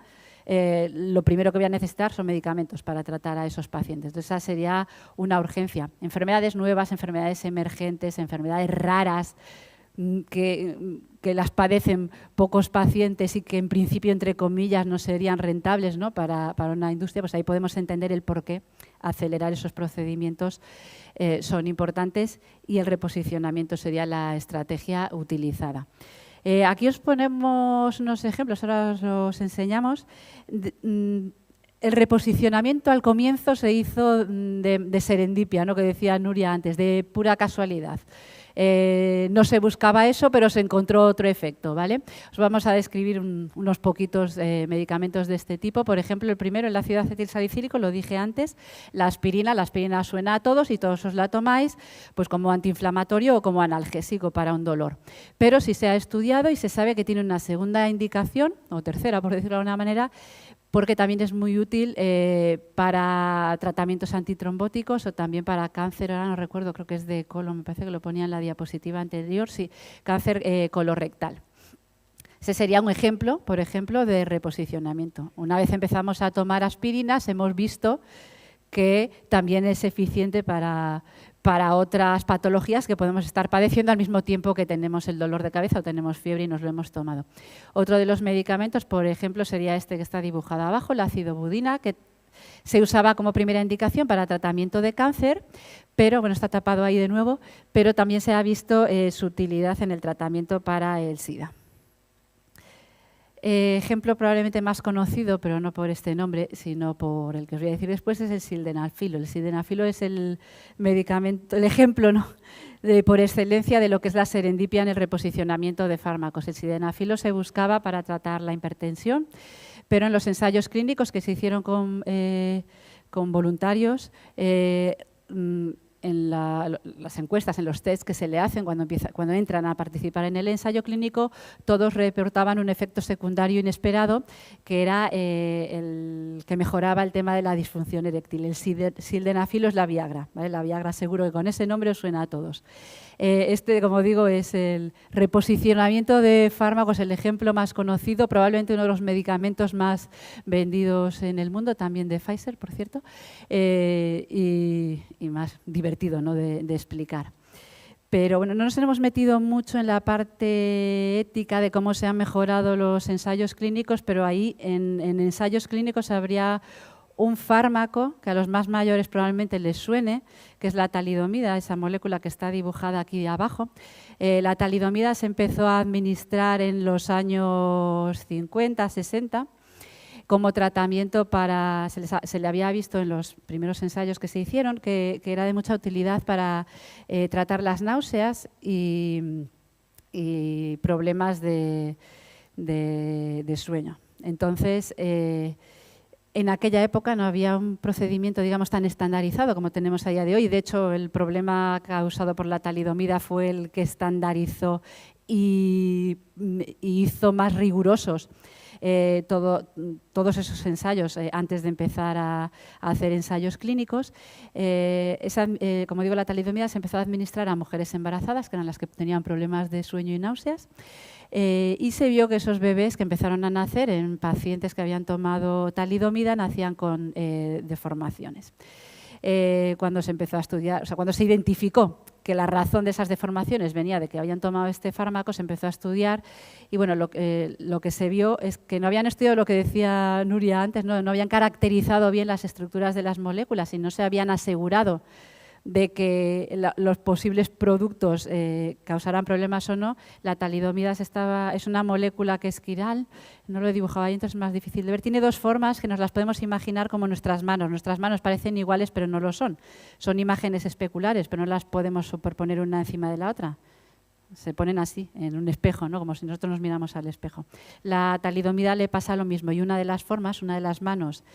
lo primero que voy a necesitar son medicamentos para tratar a esos pacientes. Entonces, esa sería una urgencia. Enfermedades nuevas, enfermedades emergentes, enfermedades raras, que las padecen pocos pacientes y que en principio, entre comillas, no serían rentables, ¿no?, para una industria, pues ahí podemos entender el por qué acelerar esos procedimientos son importantes, y el reposicionamiento sería la estrategia utilizada. Aquí os ponemos unos ejemplos, ahora os enseñamos. El reposicionamiento al comienzo se hizo de serendipia, ¿no?, que decía Nuria antes, de pura casualidad. No se buscaba eso, pero se encontró otro efecto, ¿vale? Os vamos a describir unos poquitos medicamentos de este tipo. Por ejemplo, el primero, el ácido acetilsalicílico, lo dije antes, la aspirina suena a todos y todos os la tomáis pues como antiinflamatorio o como analgésico para un dolor. Pero sí se ha estudiado y se sabe que tiene una segunda indicación, o tercera, por decirlo de alguna manera, porque también es muy útil para tratamientos antitrombóticos o también para cáncer, ahora no recuerdo, creo que es de colon, me parece que lo ponía en la diapositiva anterior, sí, cáncer colorectal. Ese sería un ejemplo, por ejemplo, de reposicionamiento. Una vez empezamos a tomar aspirinas, hemos visto que también es eficiente para otras patologías que podemos estar padeciendo al mismo tiempo que tenemos el dolor de cabeza o tenemos fiebre y nos lo hemos tomado. Otro de los medicamentos, por ejemplo, sería este que está dibujado abajo, la acidobudina, que Se usaba como primera indicación para tratamiento de cáncer, pero, bueno, está tapado ahí de nuevo, pero también se ha visto su utilidad en el tratamiento para el SIDA. Ejemplo probablemente más conocido, pero no por este nombre, sino por el que os voy a decir después, es el sildenafilo. El sildenafilo es el medicamento, el ejemplo, ¿no?, por excelencia de lo que es la serendipia en el reposicionamiento de fármacos. El sildenafilo se buscaba para tratar la hipertensión, pero en los ensayos clínicos que se hicieron con voluntarios, en las encuestas, en los tests que se le hacen cuando entran a participar en el ensayo clínico, todos reportaban un efecto secundario inesperado, que era el que mejoraba el tema de la disfunción eréctil. El sildenafilo es la Viagra, ¿vale? La Viagra, seguro que con ese nombre os suena a todos. Como digo, es el reposicionamiento de fármacos, el ejemplo más conocido, probablemente uno de los medicamentos más vendidos en el mundo, también de Pfizer, por cierto, y más divertido, ¿no?, de explicar. Pero bueno, no nos hemos metido mucho en la parte ética de cómo se han mejorado los ensayos clínicos, pero ahí en ensayos clínicos habría un fármaco que a los más mayores probablemente les suene, que es la talidomida, esa molécula que está dibujada aquí abajo. La talidomida se empezó a administrar en los años 50, 60, como tratamiento para, se le había visto en los primeros ensayos que se hicieron, que era de mucha utilidad para tratar las náuseas y problemas de sueño. Entonces, en aquella época no había un procedimiento, digamos, tan estandarizado como tenemos a día de hoy. De hecho, el problema causado por la talidomida fue el que estandarizó y hizo más rigurosos todos esos ensayos antes de empezar a hacer ensayos clínicos. Como digo, la talidomida se empezó a administrar a mujeres embarazadas, que eran las que tenían problemas de sueño y náuseas. Y se vio que esos bebés que empezaron a nacer en pacientes que habían tomado talidomida nacían con deformaciones. Cuando se empezó a estudiar, o sea, cuando se identificó que la razón de esas deformaciones venía de que habían tomado este fármaco, se empezó a estudiar y bueno, lo que se vio es que no habían estudiado lo que decía Nuria antes, no habían caracterizado bien las estructuras de las moléculas y no se habían asegurado de que los posibles productos causaran problemas o no. La talidomida es una molécula que es quiral, no lo he dibujado ahí, entonces es más difícil de ver. Tiene dos formas que nos las podemos imaginar como nuestras manos. Nuestras manos parecen iguales, pero no lo son. Son imágenes especulares, pero no las podemos superponer una encima de la otra. Se ponen así, en un espejo, ¿no?, como si nosotros nos miramos al espejo. La talidomida le pasa lo mismo y una de las formas, una de las manos,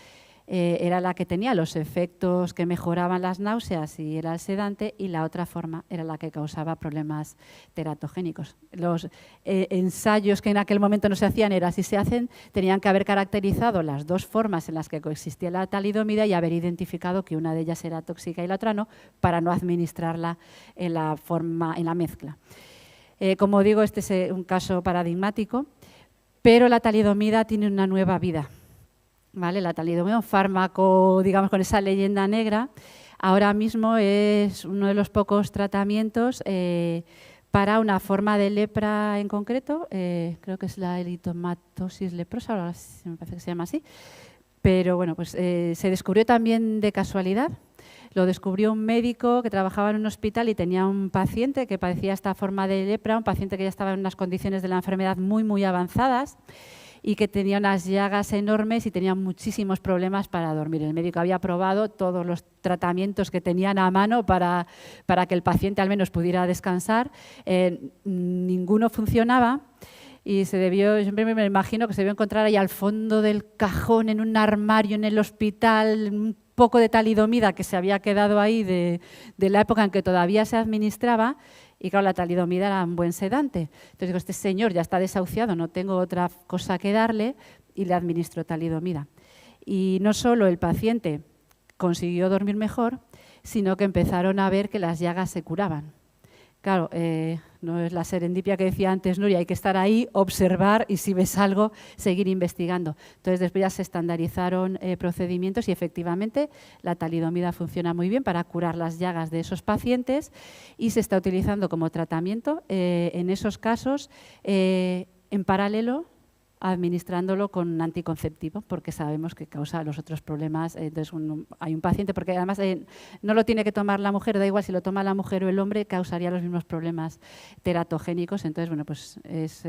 era la que tenía los efectos que mejoraban las náuseas y era el sedante, y la otra forma era la que causaba problemas teratogénicos. Los ensayos que en aquel momento no se hacían era, si se hacen, tenían que haber caracterizado las dos formas en las que coexistía la talidomida y haber identificado que una de ellas era tóxica y la otra no, para no administrarla en la mezcla. Como digo, este es un caso paradigmático, pero la talidomida tiene una nueva vida. ¿Vale? La talidomida, un fármaco, digamos, con esa leyenda negra, ahora mismo es uno de los pocos tratamientos para una forma de lepra en concreto, creo que es la eritomatosis leprosa, ahora me parece que se llama así, pero bueno, pues se descubrió también de casualidad. Lo descubrió un médico que trabajaba en un hospital y tenía un paciente que padecía esta forma de lepra, un paciente que ya estaba en unas condiciones de la enfermedad muy, muy avanzadas, y que tenía unas llagas enormes y tenía muchísimos problemas para dormir. El médico había probado todos los tratamientos que tenían a mano para que el paciente al menos pudiera descansar. Ninguno funcionaba y yo siempre me imagino que se debió encontrar ahí al fondo del cajón, en un armario en el hospital, un poco de talidomida que se había quedado ahí de la época en que todavía se administraba. Y claro, la talidomida era un buen sedante. Entonces digo, este señor ya está desahuciado, no tengo otra cosa que darle, y le administro talidomida. Y no solo el paciente consiguió dormir mejor, sino que empezaron a ver que las llagas se curaban. Claro, no es la serendipia que decía antes Nuria, hay que estar ahí, observar y si ves algo, seguir investigando. Entonces después ya se estandarizaron procedimientos y efectivamente la talidomida funciona muy bien para curar las llagas de esos pacientes y se está utilizando como tratamiento en esos casos en paralelo administrándolo con un anticonceptivo, porque sabemos que causa los otros problemas. Entonces, hay un paciente, porque además no lo tiene que tomar la mujer, da igual si lo toma la mujer o el hombre, causaría los mismos problemas teratogénicos. Entonces, bueno, pues es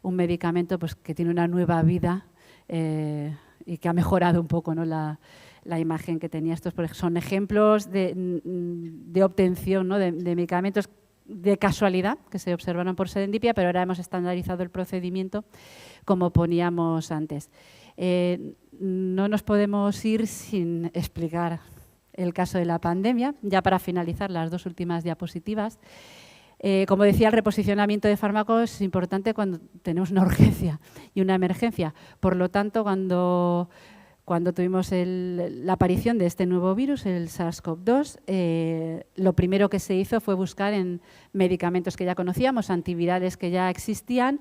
un medicamento pues, que tiene una nueva vida y que ha mejorado un poco, ¿no?, la imagen que tenía. Estos son ejemplos de obtención, ¿no?, de medicamentos de casualidad que se observaron por serendipia, pero ahora hemos estandarizado el procedimiento como poníamos antes. No nos podemos ir sin explicar el caso de la pandemia, ya para finalizar las dos últimas diapositivas. Como decía, el reposicionamiento de fármacos es importante cuando tenemos una urgencia y una emergencia. Por lo tanto, cuando tuvimos la aparición de este nuevo virus, el SARS-CoV-2, lo primero que se hizo fue buscar en medicamentos que ya conocíamos, antivirales que ya existían,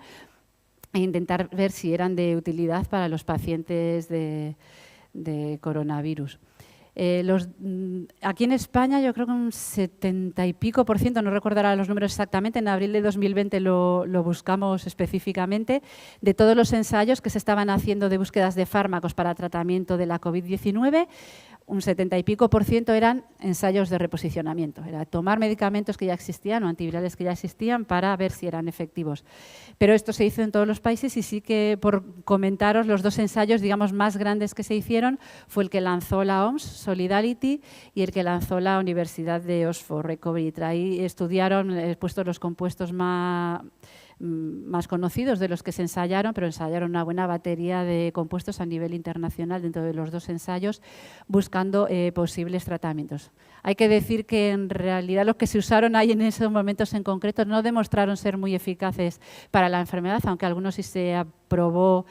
e intentar ver si eran de utilidad para los pacientes de coronavirus. Aquí en España yo creo que un 70 y pico %, no recordará los números exactamente, en abril de 2020 lo buscamos específicamente, de todos los ensayos que se estaban haciendo de búsquedas de fármacos para tratamiento de la COVID-19, un 70 y pico % eran ensayos de reposicionamiento, era tomar medicamentos que ya existían o antivirales que ya existían para ver si eran efectivos. Pero esto se hizo en todos los países y sí que, por comentaros, los dos ensayos, digamos, más grandes que se hicieron fue el que lanzó la OMS, Solidarity, y el que lanzó la Universidad de Oxford, Recovery. Ahí estudiaron, puestos los compuestos más conocidos de los que se ensayaron, pero ensayaron una buena batería de compuestos a nivel internacional dentro de los dos ensayos, buscando posibles tratamientos. Hay que decir que en realidad los que se usaron ahí en esos momentos en concreto no demostraron ser muy eficaces para la enfermedad, aunque algunos sí se aprobó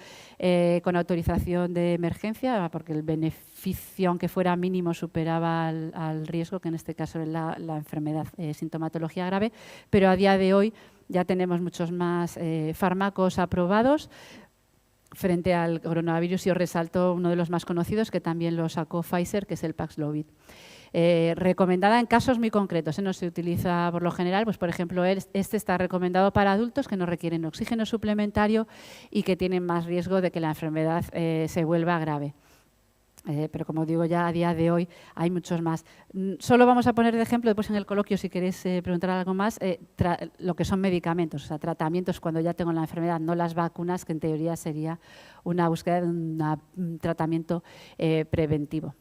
con autorización de emergencia, porque el beneficio, aunque fuera mínimo, superaba al riesgo, que en este caso es la enfermedad, sintomatología grave, pero a día de hoy ya tenemos muchos más fármacos aprobados frente al coronavirus, y os resalto uno de los más conocidos, que también lo sacó Pfizer, que es el Paxlovid. Recomendada en casos muy concretos, no se utiliza por lo general, pues por ejemplo, este está recomendado para adultos que no requieren oxígeno suplementario y que tienen más riesgo de que la enfermedad se vuelva grave. Pero como digo, ya a día de hoy hay muchos más. Solo vamos a poner de ejemplo, después en el coloquio, si queréis preguntar algo más, lo que son medicamentos, o sea, tratamientos cuando ya tengo la enfermedad, no las vacunas, que en teoría sería una búsqueda de un tratamiento preventivo.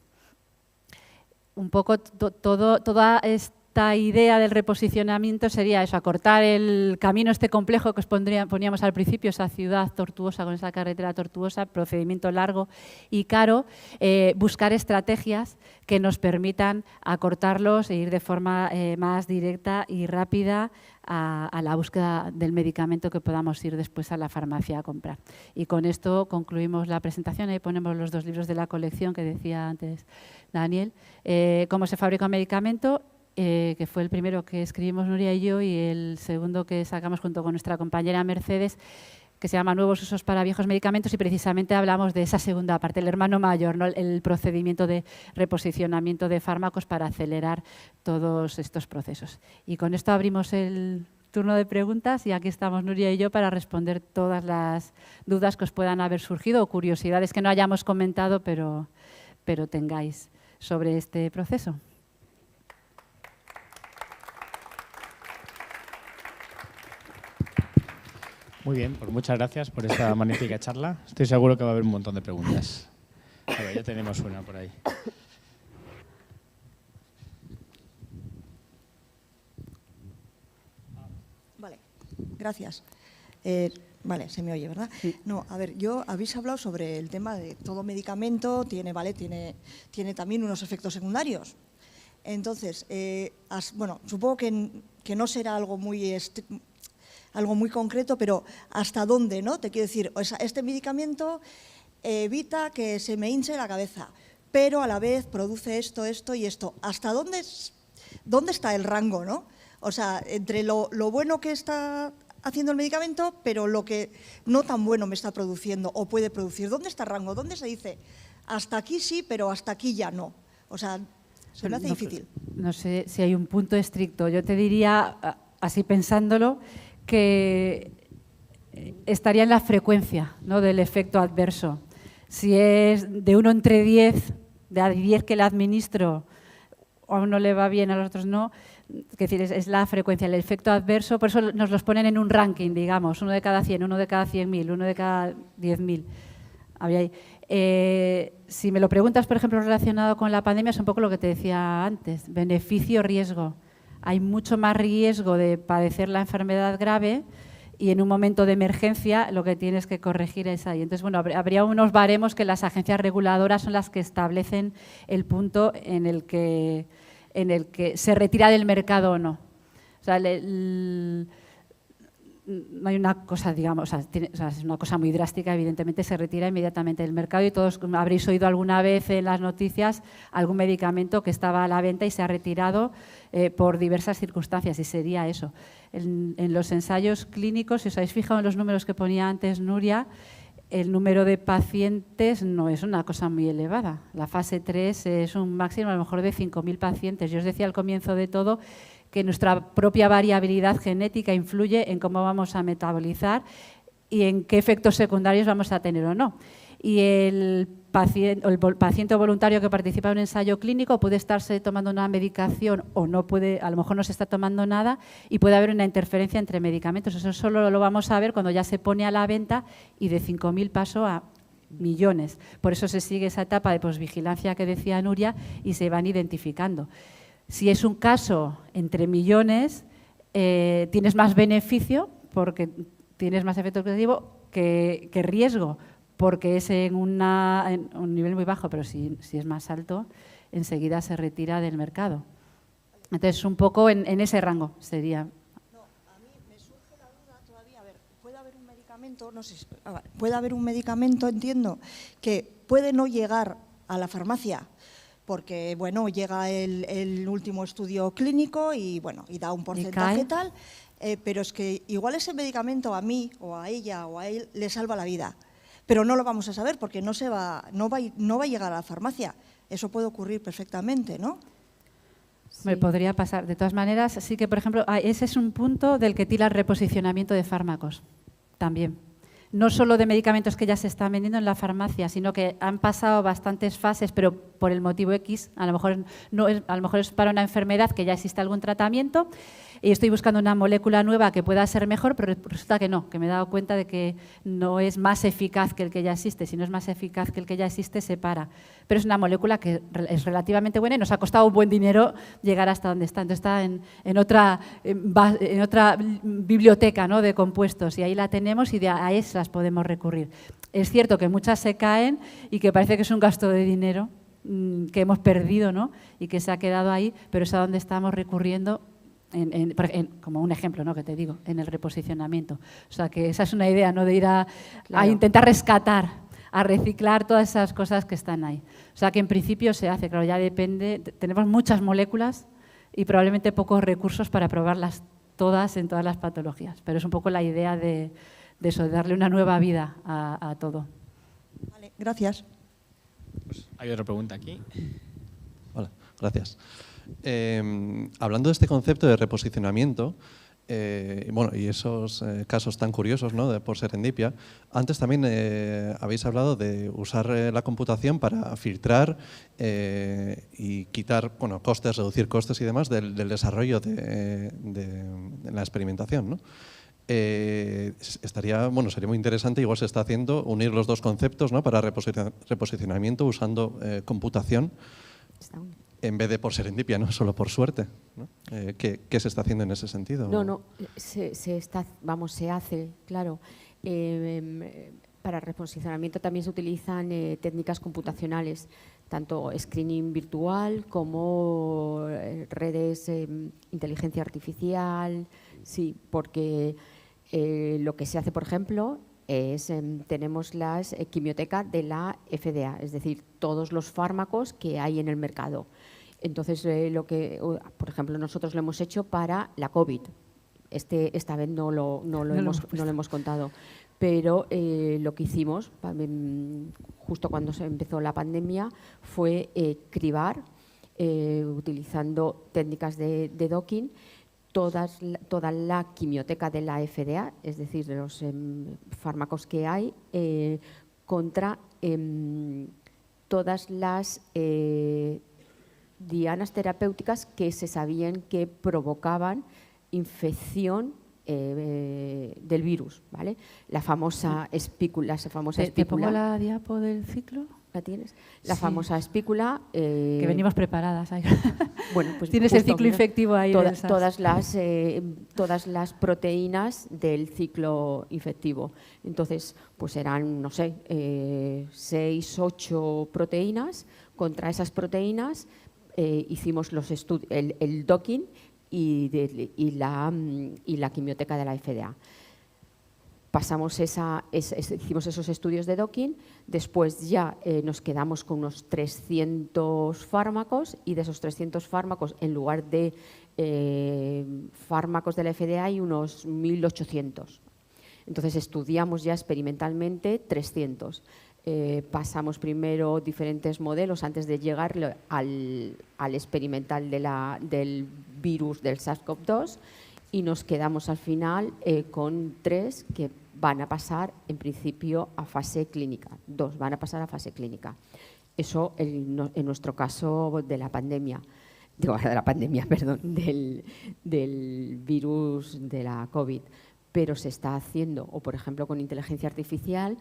Un poco toda esta idea del reposicionamiento sería eso, acortar el camino complejo que os poníamos al principio, esa ciudad tortuosa con esa carretera tortuosa, procedimiento largo y caro, buscar estrategias que nos permitan acortarlos e ir de forma más directa y rápida a la búsqueda del medicamento que podamos ir después a la farmacia a comprar. Y con esto concluimos la presentación. Ahí ponemos los dos libros de la colección que decía antes Daniel. Cómo se fabrica un medicamento, que fue el primero que escribimos Nuria y yo, y el segundo que sacamos junto con nuestra compañera Mercedes, que se llama Nuevos usos para viejos medicamentos, y precisamente hablamos de esa segunda parte, el hermano mayor, ¿no?, el procedimiento de reposicionamiento de fármacos para acelerar todos estos procesos. Y con esto abrimos el turno de preguntas, y aquí estamos Nuria y yo para responder todas las dudas que os puedan haber surgido o curiosidades que no hayamos comentado, pero tengáis sobre este proceso. Muy bien, pues muchas gracias por esta magnífica charla. Estoy seguro que va a haber un montón de preguntas. A ver, ya tenemos una por ahí. Vale, gracias. Vale, se me oye, ¿verdad? Sí. No, a ver, habéis hablado sobre el tema de todo medicamento tiene también unos efectos secundarios. Entonces, bueno, supongo que no será algo muy concreto, pero ¿hasta dónde, no? Te quiero decir, o sea, este medicamento evita que se me hinche la cabeza, pero a la vez produce esto y esto. ¿Hasta dónde está el rango, no? O sea, entre lo bueno que está haciendo el medicamento, pero lo que no tan bueno me está produciendo o puede producir. ¿Dónde está el rango? ¿Dónde se dice hasta aquí sí, pero hasta aquí ya no? O sea, se me hace difícil. No sé si hay un punto estricto. Yo te diría, así pensándolo, que estaría en la frecuencia, ¿no?, del efecto adverso. Si es de 1 entre 10, de a 10 que le administro, a uno le va bien, a los otros no, es decir, es la frecuencia, el efecto adverso, por eso nos los ponen en un ranking, digamos, 1 de cada 100, 1 de cada 100.000, 1 de cada 10.000. Si me lo preguntas, por ejemplo, relacionado con la pandemia, es un poco lo que te decía antes, beneficio-riesgo. Hay mucho más riesgo de padecer la enfermedad grave y en un momento de emergencia lo que tienes que corregir es ahí. Entonces, bueno, habría unos baremos que las agencias reguladoras son las que establecen el punto en el que se retira del mercado o no. O sea, no hay una cosa, digamos, es una cosa muy drástica, evidentemente se retira inmediatamente del mercado y todos habréis oído alguna vez en las noticias algún medicamento que estaba a la venta y se ha retirado por diversas circunstancias y sería eso. En los ensayos clínicos, si os habéis fijado en los números que ponía antes Nuria, el número de pacientes no es una cosa muy elevada. La fase 3 es un máximo a lo mejor de 5.000 pacientes. Yo os decía al comienzo de todo que nuestra propia variabilidad genética influye en cómo vamos a metabolizar y en qué efectos secundarios vamos a tener o no. Y el paciente voluntario que participa en un ensayo clínico puede estarse tomando una medicación o no puede, a lo mejor no se está tomando nada y puede haber una interferencia entre medicamentos. Eso solo lo vamos a ver cuando ya se pone a la venta y de 5.000 pasó a millones. Por eso se sigue esa etapa de posvigilancia que decía Nuria y se van identificando. Si es un caso entre millones, tienes más beneficio porque tienes más efecto positivo que riesgo, porque es en un nivel muy bajo, pero si es más alto, enseguida se retira del mercado. Entonces, un poco en ese rango sería. No, a mí me surge la duda todavía. A ver, puede haber un medicamento, no sé, puede haber un medicamento, entiendo, que puede no llegar a la farmacia, porque, bueno, llega el último estudio clínico y, bueno, y da un porcentaje tal, pero es que igual ese medicamento a mí o a ella o a él le salva la vida, pero no lo vamos a saber porque no va a llegar a la farmacia. Eso puede ocurrir perfectamente, ¿no? Sí. Me podría pasar. De todas maneras, sí que, por ejemplo, ese es un punto del que tira el reposicionamiento de fármacos también. No solo de medicamentos que ya se están vendiendo en la farmacia, sino que han pasado bastantes fases, pero por el motivo X, a lo mejor es para una enfermedad que ya existe algún tratamiento y estoy buscando una molécula nueva que pueda ser mejor, pero resulta que no, que me he dado cuenta de que no es más eficaz que el que ya existe. Si no es más eficaz que el que ya existe, se para. Pero es una molécula que es relativamente buena y nos ha costado un buen dinero llegar hasta donde está. Entonces está en otra biblioteca, ¿no?, de compuestos y ahí la tenemos y a esas podemos recurrir. Es cierto que muchas se caen y que parece que es un gasto de dinero que hemos perdido, ¿no?, y que se ha quedado ahí, pero es a donde estamos recurriendo. Como un ejemplo, ¿no?, que te digo, en el reposicionamiento. O sea, que esa es una idea, ¿no?, de ir a intentar rescatar, a reciclar todas esas cosas que están ahí. O sea, que en principio se hace, claro, ya depende. Tenemos muchas moléculas y probablemente pocos recursos para probarlas todas en todas las patologías. Pero es un poco la idea de eso, de darle una nueva vida a todo. Vale, gracias. Pues hay otra pregunta aquí. Hola, gracias. Hablando de este concepto de reposicionamiento, y esos casos tan curiosos, ¿no?, por serendipia, antes también habéis hablado de usar la computación para filtrar y quitar costes, reducir costes y demás del desarrollo de la experimentación, ¿no? Sería muy interesante, igual se está haciendo, unir los dos conceptos, ¿no?, para reposicionamiento usando computación en vez de por serendipia, no solo por suerte, ¿no? ¿Qué se está haciendo en ese sentido? Se hace, claro. Para reposicionamiento también se utilizan técnicas computacionales, tanto screening virtual como redes, inteligencia artificial, sí, porque lo que se hace, por ejemplo, tenemos las quimioteca de la FDA, es decir, todos los fármacos que hay en el mercado. Entonces, por ejemplo, nosotros lo hemos hecho para la COVID. Esta vez no lo hemos contado, pero lo que hicimos justo cuando se empezó la pandemia fue cribar, utilizando técnicas de docking, toda la quimioteca de la FDA, es decir, de los fármacos que hay, contra todas las dianas terapéuticas que se sabían que provocaban infección del virus, ¿vale? La famosa espícula. ¿Te pongo la diapo del ciclo? ¿La tienes? La Sí. famosa espícula. Que venimos preparadas. Bueno, pues tienes el justo, ciclo mira, infectivo ahí. de esas. todas las proteínas del ciclo infectivo. Entonces, pues eran, no sé, 6, 8 proteínas. Contra esas proteínas hicimos el docking y la quimioteca de la FDA. Hicimos esos estudios de docking, después ya nos quedamos con unos 300 fármacos y de esos 300 fármacos, en lugar de fármacos de la FDA, hay unos 1.800. Entonces estudiamos ya experimentalmente 300. Pasamos primero diferentes modelos antes de llegar al experimental del virus del SARS-CoV-2 y nos quedamos al final con 3 que van a pasar en principio a fase clínica. 2 van a pasar a fase clínica. Eso en nuestro caso de la pandemia, del virus de la COVID. Pero se está haciendo, o por ejemplo con inteligencia artificial,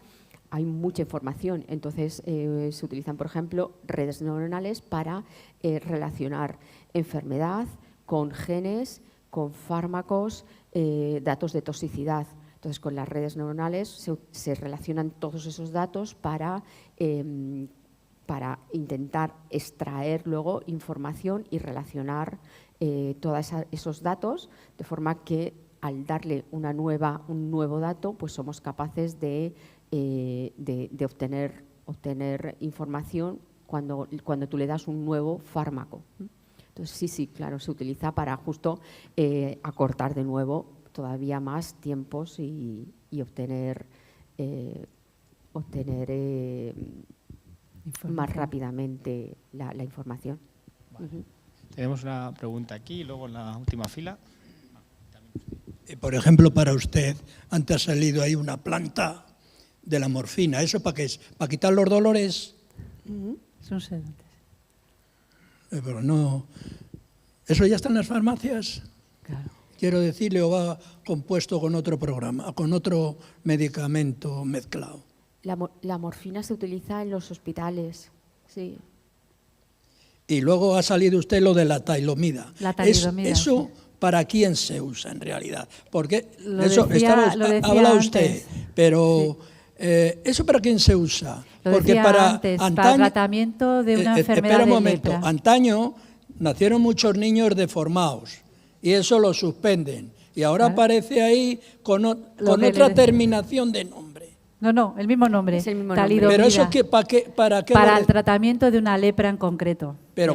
hay mucha información. Entonces se utilizan, por ejemplo, redes neuronales para relacionar enfermedad con genes, con fármacos, datos de toxicidad. Entonces, con las redes neuronales se relacionan todos esos datos para intentar extraer luego información y relacionar todos esos datos, de forma que al darle un nuevo dato, pues somos capaces de obtener información cuando tú le das un nuevo fármaco. Entonces, sí, claro, se utiliza para justo acortar de nuevo todavía más tiempos y obtener más rápidamente la información. Vale. Tenemos una pregunta aquí y luego en la última fila. Por ejemplo, para usted, antes ha salido ahí una planta de la morfina. ¿Eso para qué es? ¿Para quitar los dolores? Son sedantes. Pero no. ¿Eso ya está en las farmacias? Claro. Quiero decirle, o va compuesto con otro programa, con otro medicamento mezclado. La morfina se utiliza en los hospitales, sí. Y luego ha salido usted lo de la talidomida. La talidomida, ¿Eso sí. ¿Para quién se usa en realidad? Porque Lo eso decía habla usted, antes. pero ¿eso para quién se usa? Lo Porque decía para antes, antaño, para tratamiento de una enfermedad espera un de momento, lepra. antaño nacieron muchos niños deformados y eso lo suspenden. Y ahora Claro. aparece ahí con Lo otra que le decía. terminación de nombre. No, el mismo nombre. Es el mismo nombre. Talidomida. Pero eso ¿para qué? Para el tratamiento de una lepra en concreto. Pero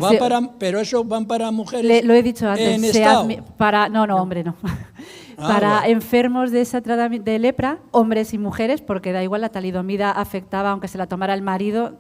eso van para mujeres. Lo he dicho antes. En estado. Hombre, no. Para bueno. enfermos de ese tratamiento de lepra, hombres y mujeres, porque da igual, la talidomida afectaba aunque se la tomara el marido.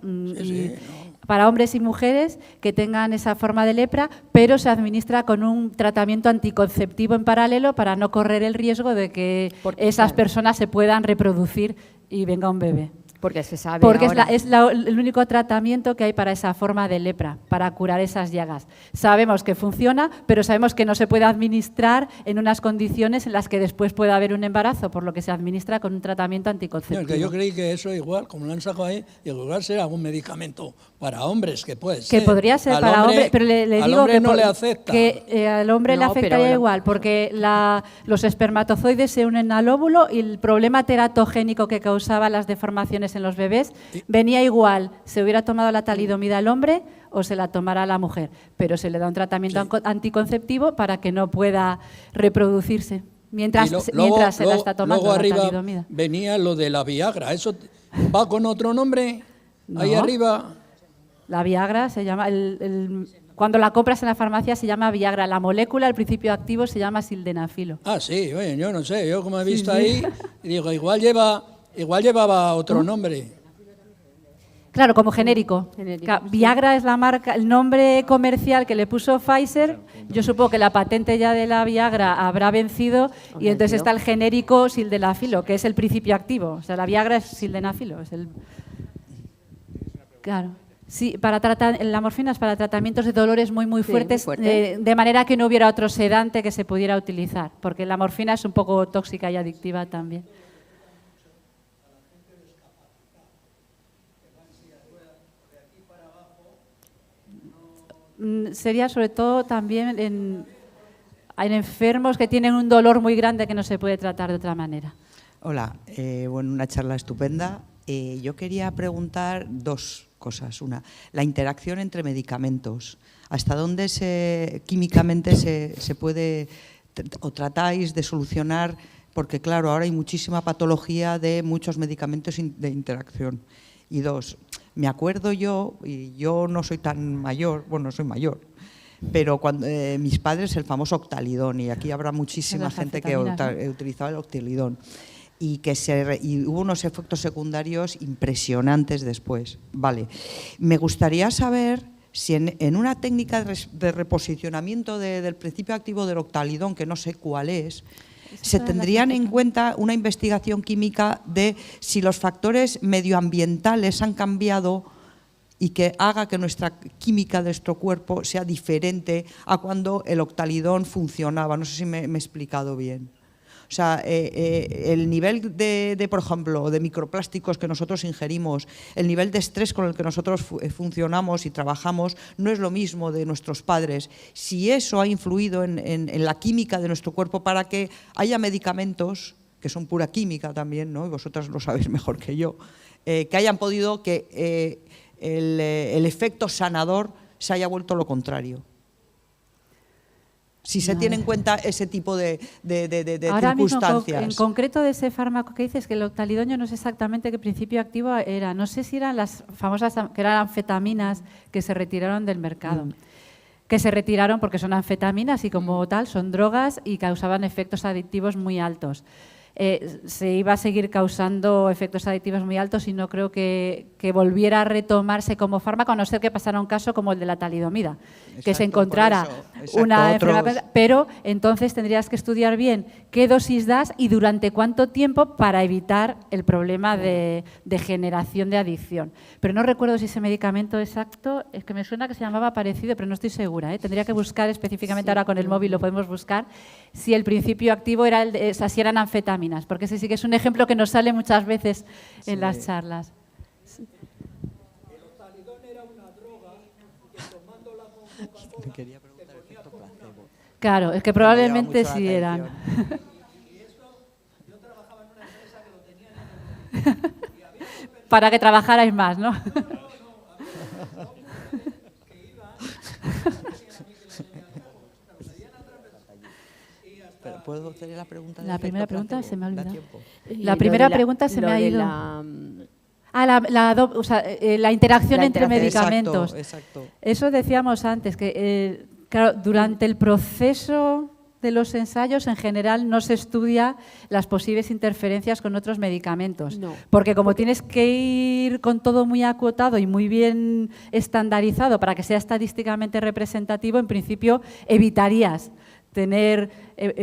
Para hombres y mujeres que tengan esa forma de lepra, pero se administra con un tratamiento anticonceptivo en paralelo para no correr el riesgo de que esas personas se puedan reproducir y venga un bebé. Porque se sabe Porque ahora. es el único tratamiento que hay para esa forma de lepra, para curar esas llagas. Sabemos que funciona, pero sabemos que no se puede administrar en unas condiciones en las que después pueda haber un embarazo, por lo que se administra con un tratamiento anticonceptivo. Que yo creí que eso igual, como lo han sacado ahí, igual será algún medicamento para hombres, que puede Que ser. podría ser Al para hombre, hombres, pero le al digo hombre que, no le acepta. que al hombre le No, pero afectaría bueno. igual, porque los espermatozoides se unen al óvulo y el problema teratogénico que causaba las deformaciones en los bebés venía igual, se hubiera tomado la talidomida al hombre o se la tomara a la mujer, pero se le da un tratamiento anticonceptivo para que no pueda reproducirse mientras, Y mientras se la está tomando luego la arriba talidomida. venía lo de la Viagra. ¿Eso va con otro nombre? No. Ahí arriba. La Viagra se llama, cuando la compras en la farmacia se llama Viagra, la molécula, el principio activo se llama sildenafilo. Ah, sí, oye, yo no sé, yo como he visto ahí, y digo, igual llevaba otro nombre. Claro, como genérico. Genérico, sí. Viagra es la marca, el nombre comercial que le puso Pfizer. Yo supongo que la patente ya de la Viagra habrá vencido y entonces está el genérico sildenafilo, que es el principio activo. O sea, la Viagra es sildenafilo. Claro. Sí, para tratar, la morfina es para tratamientos de dolores muy Sí, fuertes, muy fuerte. de manera que no hubiera otro sedante que se pudiera utilizar, porque la morfina es un poco tóxica y adictiva también. Sería sobre todo también en enfermos que tienen un dolor muy grande que no se puede tratar de otra manera. Hola, bueno, una charla estupenda. Yo quería preguntar dos cosas. Una, la interacción entre medicamentos. ¿Hasta dónde químicamente se puede o tratáis de solucionar? Porque claro, ahora hay muchísima patología de muchos medicamentos de interacción. Y dos, me acuerdo yo, y yo no soy tan mayor, bueno, soy mayor, pero cuando mis padres el famoso Octalidón, y aquí habrá muchísima gente que utilizaba el Octalidón, y hubo unos efectos secundarios impresionantes después. Vale, me gustaría saber si en una técnica de reposicionamiento del principio activo del Octalidón, que no sé cuál es, se tendrían en cuenta una investigación química de si los factores medioambientales han cambiado y que haga que nuestra química de nuestro cuerpo sea diferente a cuando el Octalidón funcionaba. No sé si me he explicado bien. O sea, el nivel por ejemplo, de microplásticos que nosotros ingerimos, el nivel de estrés con el que nosotros funcionamos y trabajamos, no es lo mismo de nuestros padres. Si eso ha influido en la química de nuestro cuerpo para que haya medicamentos, que son pura química también, ¿no? Y vosotras lo sabéis mejor que yo, que hayan podido que el efecto sanador se haya vuelto lo contrario. Si se tiene en cuenta ese tipo de Ahora circunstancias. Mismo, en concreto de ese fármaco que dices, que el Octalidón, yo no sé exactamente qué principio activo era. No sé si eran las famosas, que eran anfetaminas, que se retiraron del mercado. Que se retiraron porque son anfetaminas y como tal son drogas y causaban efectos adictivos muy altos. Se iba a seguir causando efectos adictivos muy altos y no creo que volviera a retomarse como fármaco, a no ser que pasara un caso como el de la talidomida, que se encontrara una enfermedad, pero entonces tendrías que estudiar bien qué dosis das y durante cuánto tiempo para evitar el problema de generación de adicción. Pero no recuerdo si ese medicamento exacto, es que me suena que se llamaba parecido, pero no estoy segura, ¿eh? Tendría que buscar específicamente, ahora con el móvil lo podemos buscar, si el principio activo era si eran anfetaminas, porque ese sí que es un ejemplo que nos sale muchas veces en las charlas. El Octalidón era una droga que tomándola con Coca-Cola Quería preguntar el efecto placebo. Claro, es que probablemente sí eran. y eso, yo trabajaba en una empresa que lo tenía en el Para que trabajarais más, ¿no? Pero ¿puedo hacer la pregunta? La primera pregunta se me ha olvidado. tiempo? La primera pregunta se me ha ido. La interacción entre medicamentos. Exacto. Eso decíamos antes, que claro, durante el proceso de los ensayos en general no se estudia las posibles interferencias con otros medicamentos. No. Porque como tienes que ir con todo muy acotado y muy bien estandarizado para que sea estadísticamente representativo, en principio evitarías tener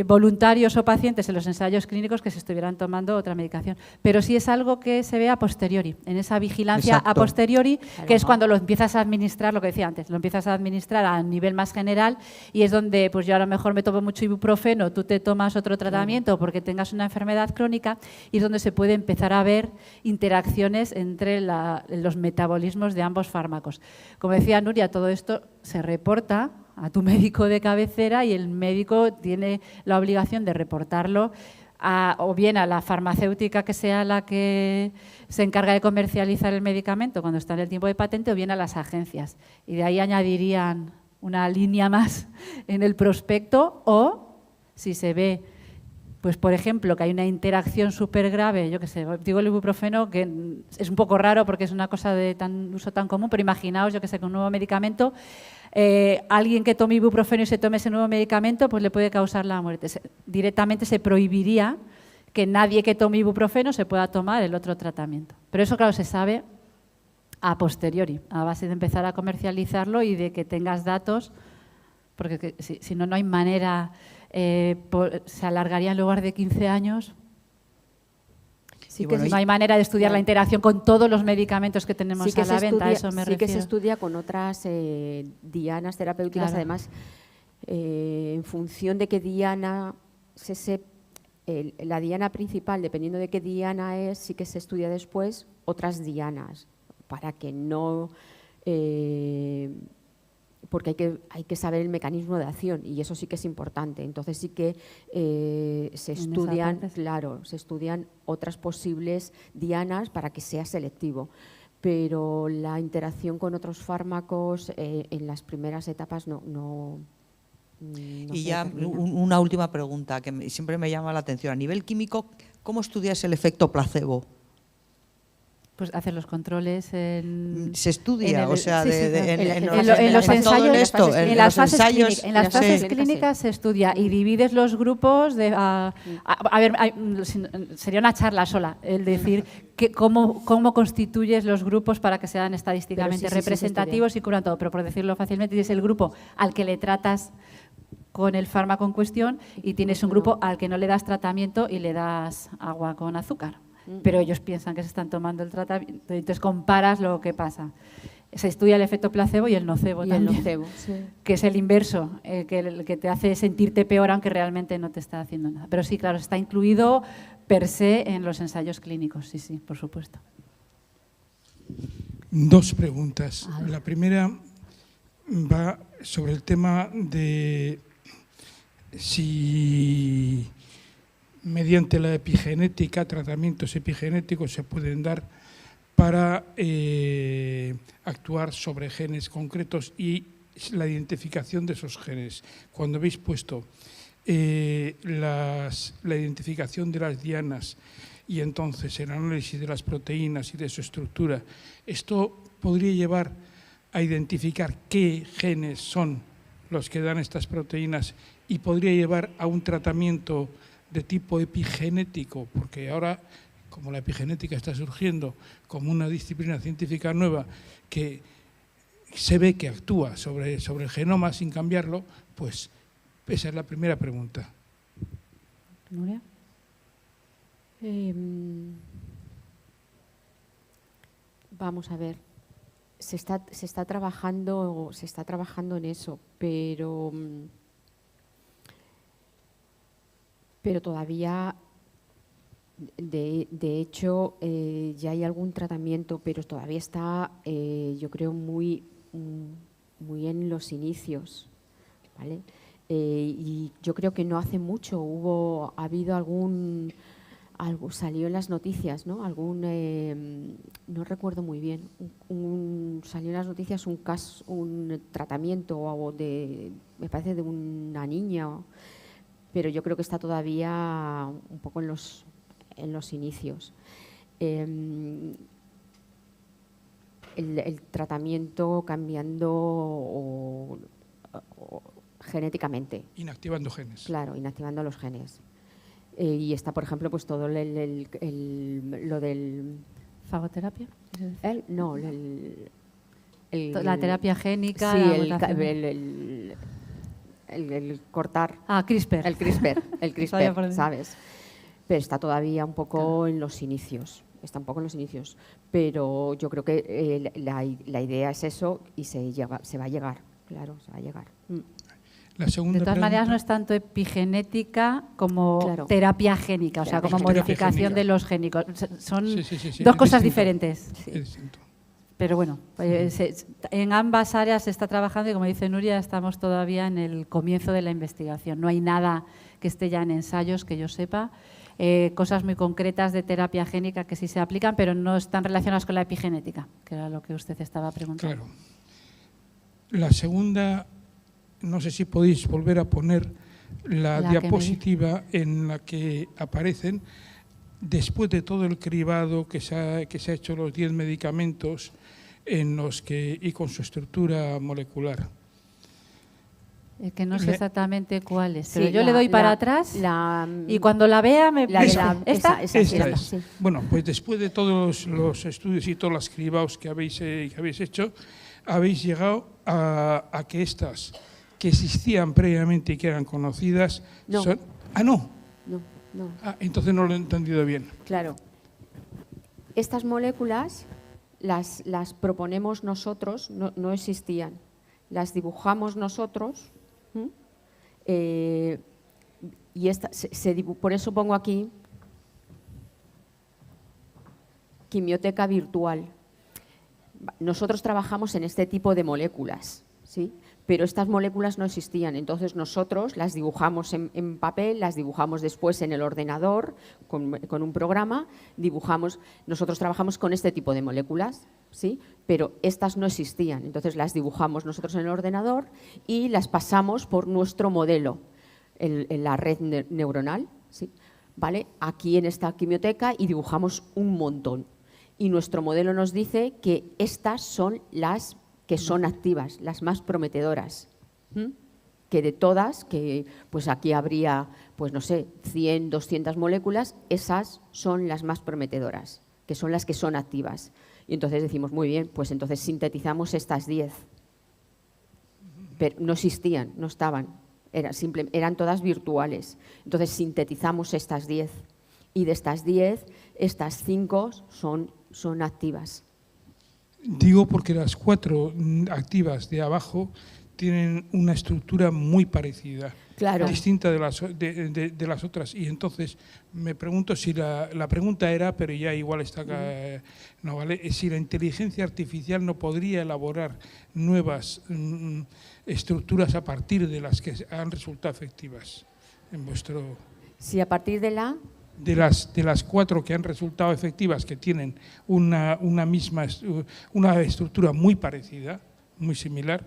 voluntarios o pacientes en los ensayos clínicos que se estuvieran tomando otra medicación. Pero sí es algo que se ve a posteriori, en esa vigilancia a posteriori, que es cuando lo empiezas a administrar, lo que decía antes, lo empiezas a administrar a nivel más general y es donde pues yo a lo mejor me tomo mucho ibuprofeno, tú te tomas otro tratamiento porque tengas una enfermedad crónica y es donde se puede empezar a ver interacciones entre los metabolismos de ambos fármacos. Como decía Nuria, todo esto se reporta a tu médico de cabecera y el médico tiene la obligación de reportarlo o bien a la farmacéutica que sea la que se encarga de comercializar el medicamento cuando está en el tiempo de patente o bien a las agencias. Y de ahí añadirían una línea más en el prospecto o si se ve, pues por ejemplo, que hay una interacción súper grave, yo qué sé, digo el ibuprofeno, que es un poco raro porque es una cosa de uso tan común, pero imaginaos, yo qué sé, con un nuevo medicamento, alguien que tome ibuprofeno y se tome ese nuevo medicamento, pues le puede causar la muerte. Directamente se prohibiría que nadie que tome ibuprofeno se pueda tomar el otro tratamiento. Pero eso, claro, se sabe a posteriori, a base de empezar a comercializarlo y de que tengas datos, porque si no, no hay manera, se alargaría en lugar de 15 años. Sí, que no hay manera de estudiar la interacción con todos los medicamentos que tenemos a la venta, a eso me refiero. Sí que se estudia con otras dianas terapéuticas, claro. Además, en función de qué diana la diana principal, dependiendo de qué diana es, sí que se estudia después otras dianas, para que no... porque hay que saber el mecanismo de acción y eso sí que es importante. Entonces sí que se estudian otras posibles dianas para que sea selectivo. Pero la interacción con otros fármacos en las primeras etapas no y ya una última pregunta que siempre me llama la atención. A nivel químico, ¿cómo estudias el efecto placebo? Pues hacer los controles se estudia, o sea, en los ensayos, en las fases clínicas se estudia y divides los grupos a ver, sería una charla sola el decir cómo constituyes los grupos para que sean estadísticamente representativos y cubran todo, pero por decirlo fácilmente, tienes el grupo al que le tratas con el fármaco en cuestión y tienes un grupo al que no le das tratamiento y le das agua con azúcar. Pero ellos piensan que se están tomando el tratamiento, entonces comparas lo que pasa. Se estudia el efecto placebo y el nocebo también, que es el inverso, que te hace sentirte peor aunque realmente no te está haciendo nada. Pero sí, claro, está incluido per se en los ensayos clínicos, sí, por supuesto. Dos preguntas. La primera va sobre el tema de si mediante la epigenética, tratamientos epigenéticos se pueden dar para actuar sobre genes concretos y la identificación de esos genes. Cuando habéis puesto la identificación de las dianas y entonces el análisis de las proteínas y de su estructura, ¿esto podría llevar a identificar qué genes son los que dan estas proteínas y podría llevar a un tratamiento de tipo epigenético? Porque ahora, como la epigenética está surgiendo como una disciplina científica nueva que se ve que actúa sobre el genoma sin cambiarlo, pues esa es la primera pregunta. ¿Nuria? Vamos a ver. Se está trabajando en eso, pero todavía, de hecho, ya hay algún tratamiento, pero todavía está, yo creo, muy en los inicios, ¿vale? Y yo creo que no hace mucho ha habido algo salió en las noticias, ¿no? No recuerdo muy bien, salió en las noticias un caso, un tratamiento me parece de una niña, pero yo creo que está todavía un poco en los inicios. El tratamiento cambiando genéticamente. Inactivando genes. Claro, inactivando los genes. Y está, por ejemplo, pues todo lo del... ¿Fagoterapia? No, la terapia génica. Sí, el cortar. CRISPR. El CRISPR, ¿sabes? Pero está todavía un poco en los inicios. Está un poco en los inicios. Pero yo creo que la idea es eso y se va a llegar. Claro, se va a llegar. La segunda de todas maneras, no es tanto epigenética como terapia génica, o sea, como modificación de los génicos. Son dos cosas diferentes. Pero bueno, pues, en ambas áreas se está trabajando y, como dice Nuria, estamos todavía en el comienzo de la investigación. No hay nada que esté ya en ensayos, que yo sepa. Cosas muy concretas de terapia génica que sí se aplican, pero no están relacionadas con la epigenética, que era lo que usted estaba preguntando. Claro. La segunda... No sé si podéis volver a poner la diapositiva en la que aparecen, después de todo el cribado que se ha hecho los 10 medicamentos y con su estructura molecular. Que no sé exactamente cuál es, pero Sí, yo le doy para atrás y cuando la vea me... esa Esta sí, es. sí. Bueno, pues después de todos los estudios y todas las cribados que habéis hecho, habéis llegado a que estas que existían previamente y que eran conocidas No. son... Ah, no. No. Ah, entonces no lo he entendido bien. Claro. Estas moléculas las proponemos nosotros, no existían. Las dibujamos nosotros. Y por eso pongo aquí quimioteca virtual. Nosotros trabajamos en este tipo de moléculas, ¿sí? Pero estas moléculas no existían, entonces nosotros las dibujamos en papel, las dibujamos después en el ordenador con un programa, nosotros trabajamos con este tipo de moléculas, ¿sí? Pero estas no existían, entonces las dibujamos nosotros en el ordenador y las pasamos por nuestro modelo en la red neuronal, ¿sí? ¿Vale? Aquí en esta quimioteca y dibujamos un montón. Y nuestro modelo nos dice que estas son las que son activas, las más prometedoras. Que de todas, que pues aquí habría, pues no sé, 100, 200 moléculas, esas son las más prometedoras, que son las que son activas. Y entonces decimos, muy bien, pues entonces sintetizamos estas 10. Pero no existían, no estaban, eran todas virtuales. Entonces sintetizamos estas 10 y de estas 10, estas 5 son activas. Digo porque las 4 activas de abajo tienen una estructura muy parecida, claro, distinta de las otras. Y entonces me pregunto si la pregunta era, pero ya igual está acá, no vale, si la inteligencia artificial no podría elaborar nuevas estructuras a partir de las que han resultado efectivas en vuestro... Si a partir de de las 4 que han resultado efectivas, que tienen una estructura muy parecida, muy similar.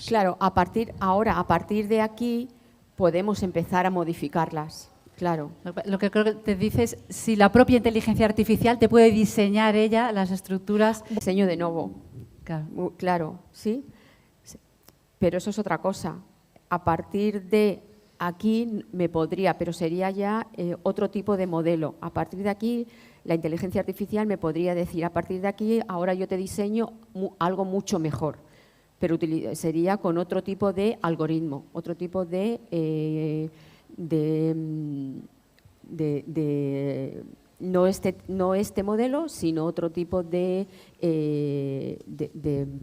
Claro, a partir de aquí podemos empezar a modificarlas, claro. Lo que creo que te dice es si la propia inteligencia artificial te puede diseñar ella las estructuras. Diseño de nuevo, Claro. claro, ¿sí? Pero eso es otra cosa. A partir de aquí me podría, pero sería ya otro tipo de modelo. A partir de aquí, la inteligencia artificial me podría decir, a partir de aquí, ahora yo te diseño algo mucho mejor, pero sería con otro tipo de algoritmo, otro tipo no este modelo, sino otro tipo de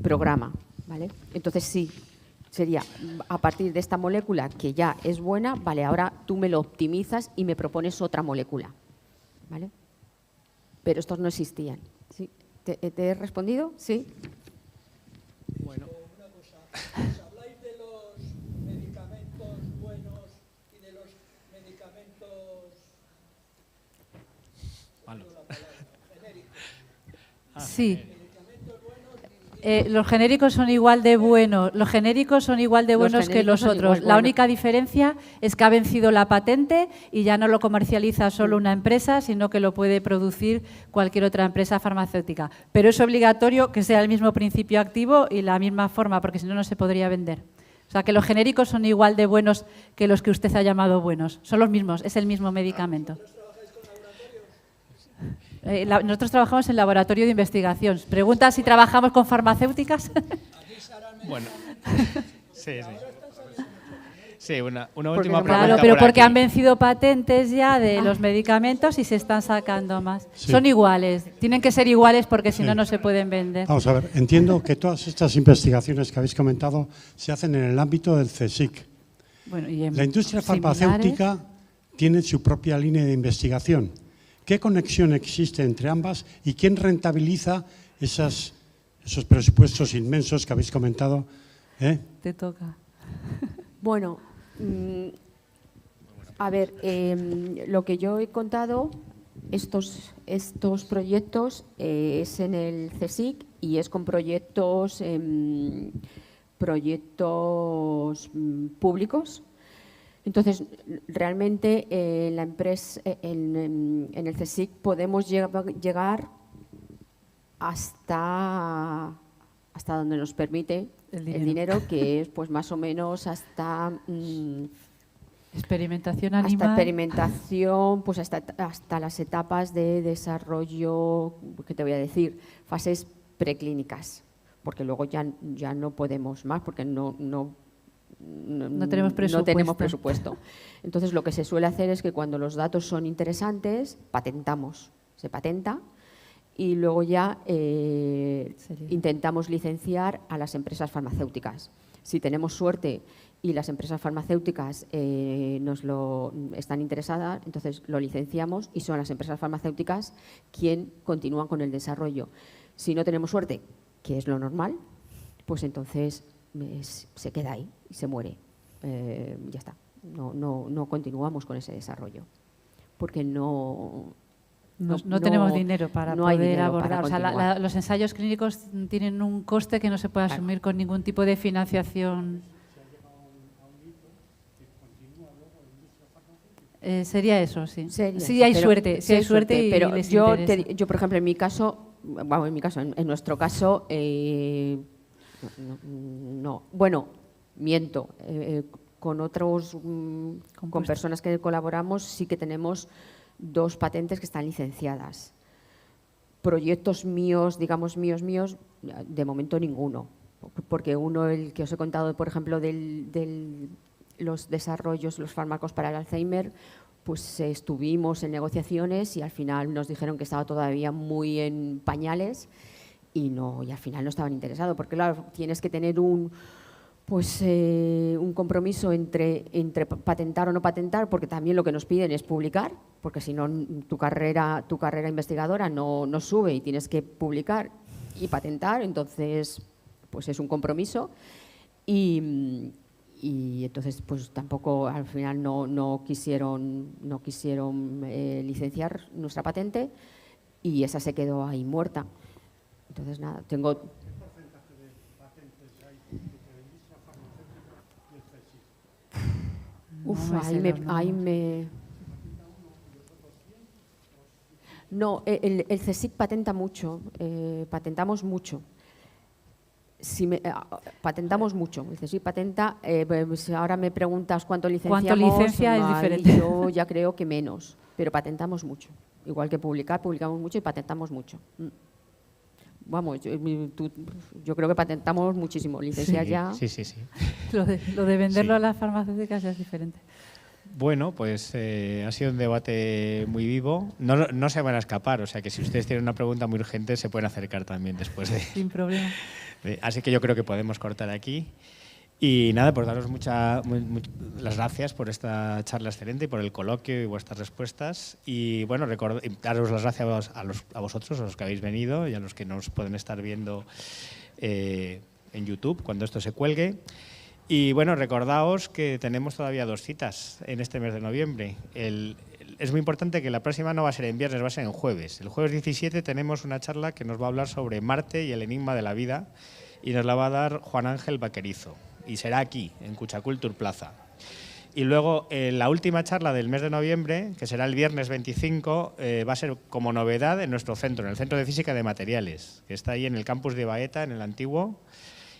programa, ¿vale? Entonces sí. Sería a partir de esta molécula que ya es buena, vale, ahora tú me lo optimizas y me propones otra molécula, ¿vale? Pero estos no existían. ¿Sí? ¿Te he respondido? Sí. Bueno. Una cosa, ¿os habláis de los medicamentos buenos y de los medicamentos genéricos? Sí. Los genéricos son igual de buenos. Los genéricos son igual de buenos que los otros. La única diferencia es que ha vencido la patente y ya no lo comercializa solo una empresa, sino que lo puede producir cualquier otra empresa farmacéutica. Pero es obligatorio que sea el mismo principio activo y la misma forma, porque si no, no se podría vender. O sea, que los genéricos son igual de buenos que los que usted ha llamado buenos. Son los mismos, es el mismo medicamento. Nosotros trabajamos en laboratorio de investigación. ¿Pregunta si trabajamos con farmacéuticas? Bueno, sí. Sí, una última pregunta. Claro, pero por porque aquí. han vencido patentes ya de los medicamentos y se están sacando más. Sí. Son iguales, tienen que ser iguales porque si no, no se pueden vender. Vamos a ver, entiendo que todas estas investigaciones que habéis comentado se hacen en el ámbito del CSIC. Bueno, y en La industria similares, farmacéutica tiene su propia línea de investigación. ¿Qué conexión existe entre ambas y quién rentabiliza esos presupuestos inmensos que habéis comentado? Te toca. Bueno, a ver, lo que yo he contado, estos proyectos es en el CSIC y es con proyectos públicos. Entonces, realmente en la empresa, en el CSIC podemos llegar hasta donde nos permite el El dinero que es pues más o menos hasta experimentación hasta animal. experimentación, pues hasta las etapas de desarrollo, ¿qué te voy a decir? Fases preclínicas, porque luego ya no podemos más, porque no tenemos presupuesto. Entonces, lo que se suele hacer es que cuando los datos son interesantes, patentamos, se patenta, y luego ya intentamos licenciar a las empresas farmacéuticas. Si tenemos suerte y las empresas farmacéuticas están interesadas, entonces lo licenciamos y son las empresas farmacéuticas quien continúan con el desarrollo. Si no tenemos suerte, que es lo normal, pues entonces se queda ahí y se muere. Ya está. No continuamos con ese desarrollo porque no tenemos dinero para poder abordar. O sea, los ensayos clínicos tienen un coste que no se puede asumir con ningún tipo de financiación. Sería eso, sí. Sí hay suerte, sí hay suerte y pero les yo, interesa. yo, por ejemplo, en nuestro caso, no. Bueno, miento. Con otros, con personas que colaboramos, sí que tenemos 2 patentes que están licenciadas. Proyectos míos, digamos míos, de momento ninguno. Porque uno, el que os he contado, por ejemplo, los desarrollos, los fármacos para el Alzheimer, pues estuvimos en negociaciones y al final nos dijeron que estaba todavía muy en pañales y al final no estaban interesados, porque claro, tienes que tener un compromiso entre patentar o no patentar, porque también lo que nos piden es publicar, porque si no tu carrera investigadora no sube y tienes que publicar y patentar, entonces pues es un compromiso y entonces pues tampoco al final no quisieron licenciar nuestra patente y esa se quedó ahí muerta. Entonces nada, tengo... ¿Qué porcentaje de patentes hay entre la industria farmacéutica y el CSIC? ahí me... No, el CSIC patenta mucho, patentamos mucho. Patentamos mucho, el CSIC patenta, si ahora me preguntas cuánto licenciamos, ¿Cuánto licencia es diferente? Yo ya creo que menos, pero patentamos mucho. Igual que publicamos mucho y patentamos mucho. Vamos, yo creo que patentamos muchísimo, licenciar ya... Sí. Lo de venderlo a las farmacéuticas ya es diferente. Bueno, pues ha sido un debate muy vivo. No se van a escapar, o sea que si ustedes tienen una pregunta muy urgente se pueden acercar también después de... Sin problema. Así que yo creo que podemos cortar aquí. Y nada, pues daros las gracias por esta charla excelente y por el coloquio y vuestras respuestas. Y bueno, daros las gracias a vosotros, a los que habéis venido y a los que nos pueden estar viendo en YouTube cuando esto se cuelgue. Y bueno, recordaos que tenemos todavía 2 citas en este mes de noviembre. Es muy importante que la próxima no va a ser en viernes, va a ser en jueves. El jueves 17 tenemos una charla que nos va a hablar sobre Marte y el enigma de la vida y nos la va a dar Juan Ángel Vaquerizo. Y será aquí, en Cuchacultur Plaza. Y luego la última charla del mes de noviembre, que será el viernes 25, va a ser como novedad en nuestro centro, en el Centro de Física de Materiales, que está ahí en el campus de Baeta, en el antiguo.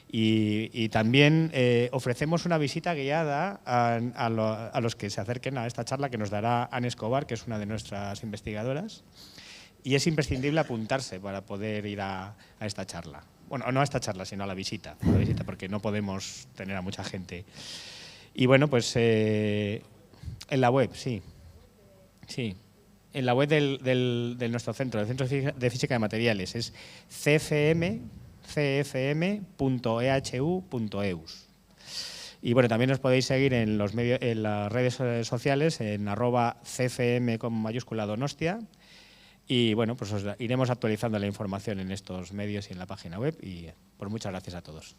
Y también ofrecemos una visita guiada a los que se acerquen a esta charla que nos dará Ana Escobar, que es una de nuestras investigadoras. Y es imprescindible apuntarse para poder ir a esta charla. Bueno, no a esta charla, sino a la visita, porque no podemos tener a mucha gente. Y bueno, pues en la web, sí. En la web de nuestro centro, del Centro de Física de Materiales, es cfm.ehu.eus. Y bueno, también os podéis seguir en las redes sociales, en @cfm con mayúscula Donostia. Y bueno, pues os iremos actualizando la información en estos medios y en la página web. Y pues muchas gracias a todos.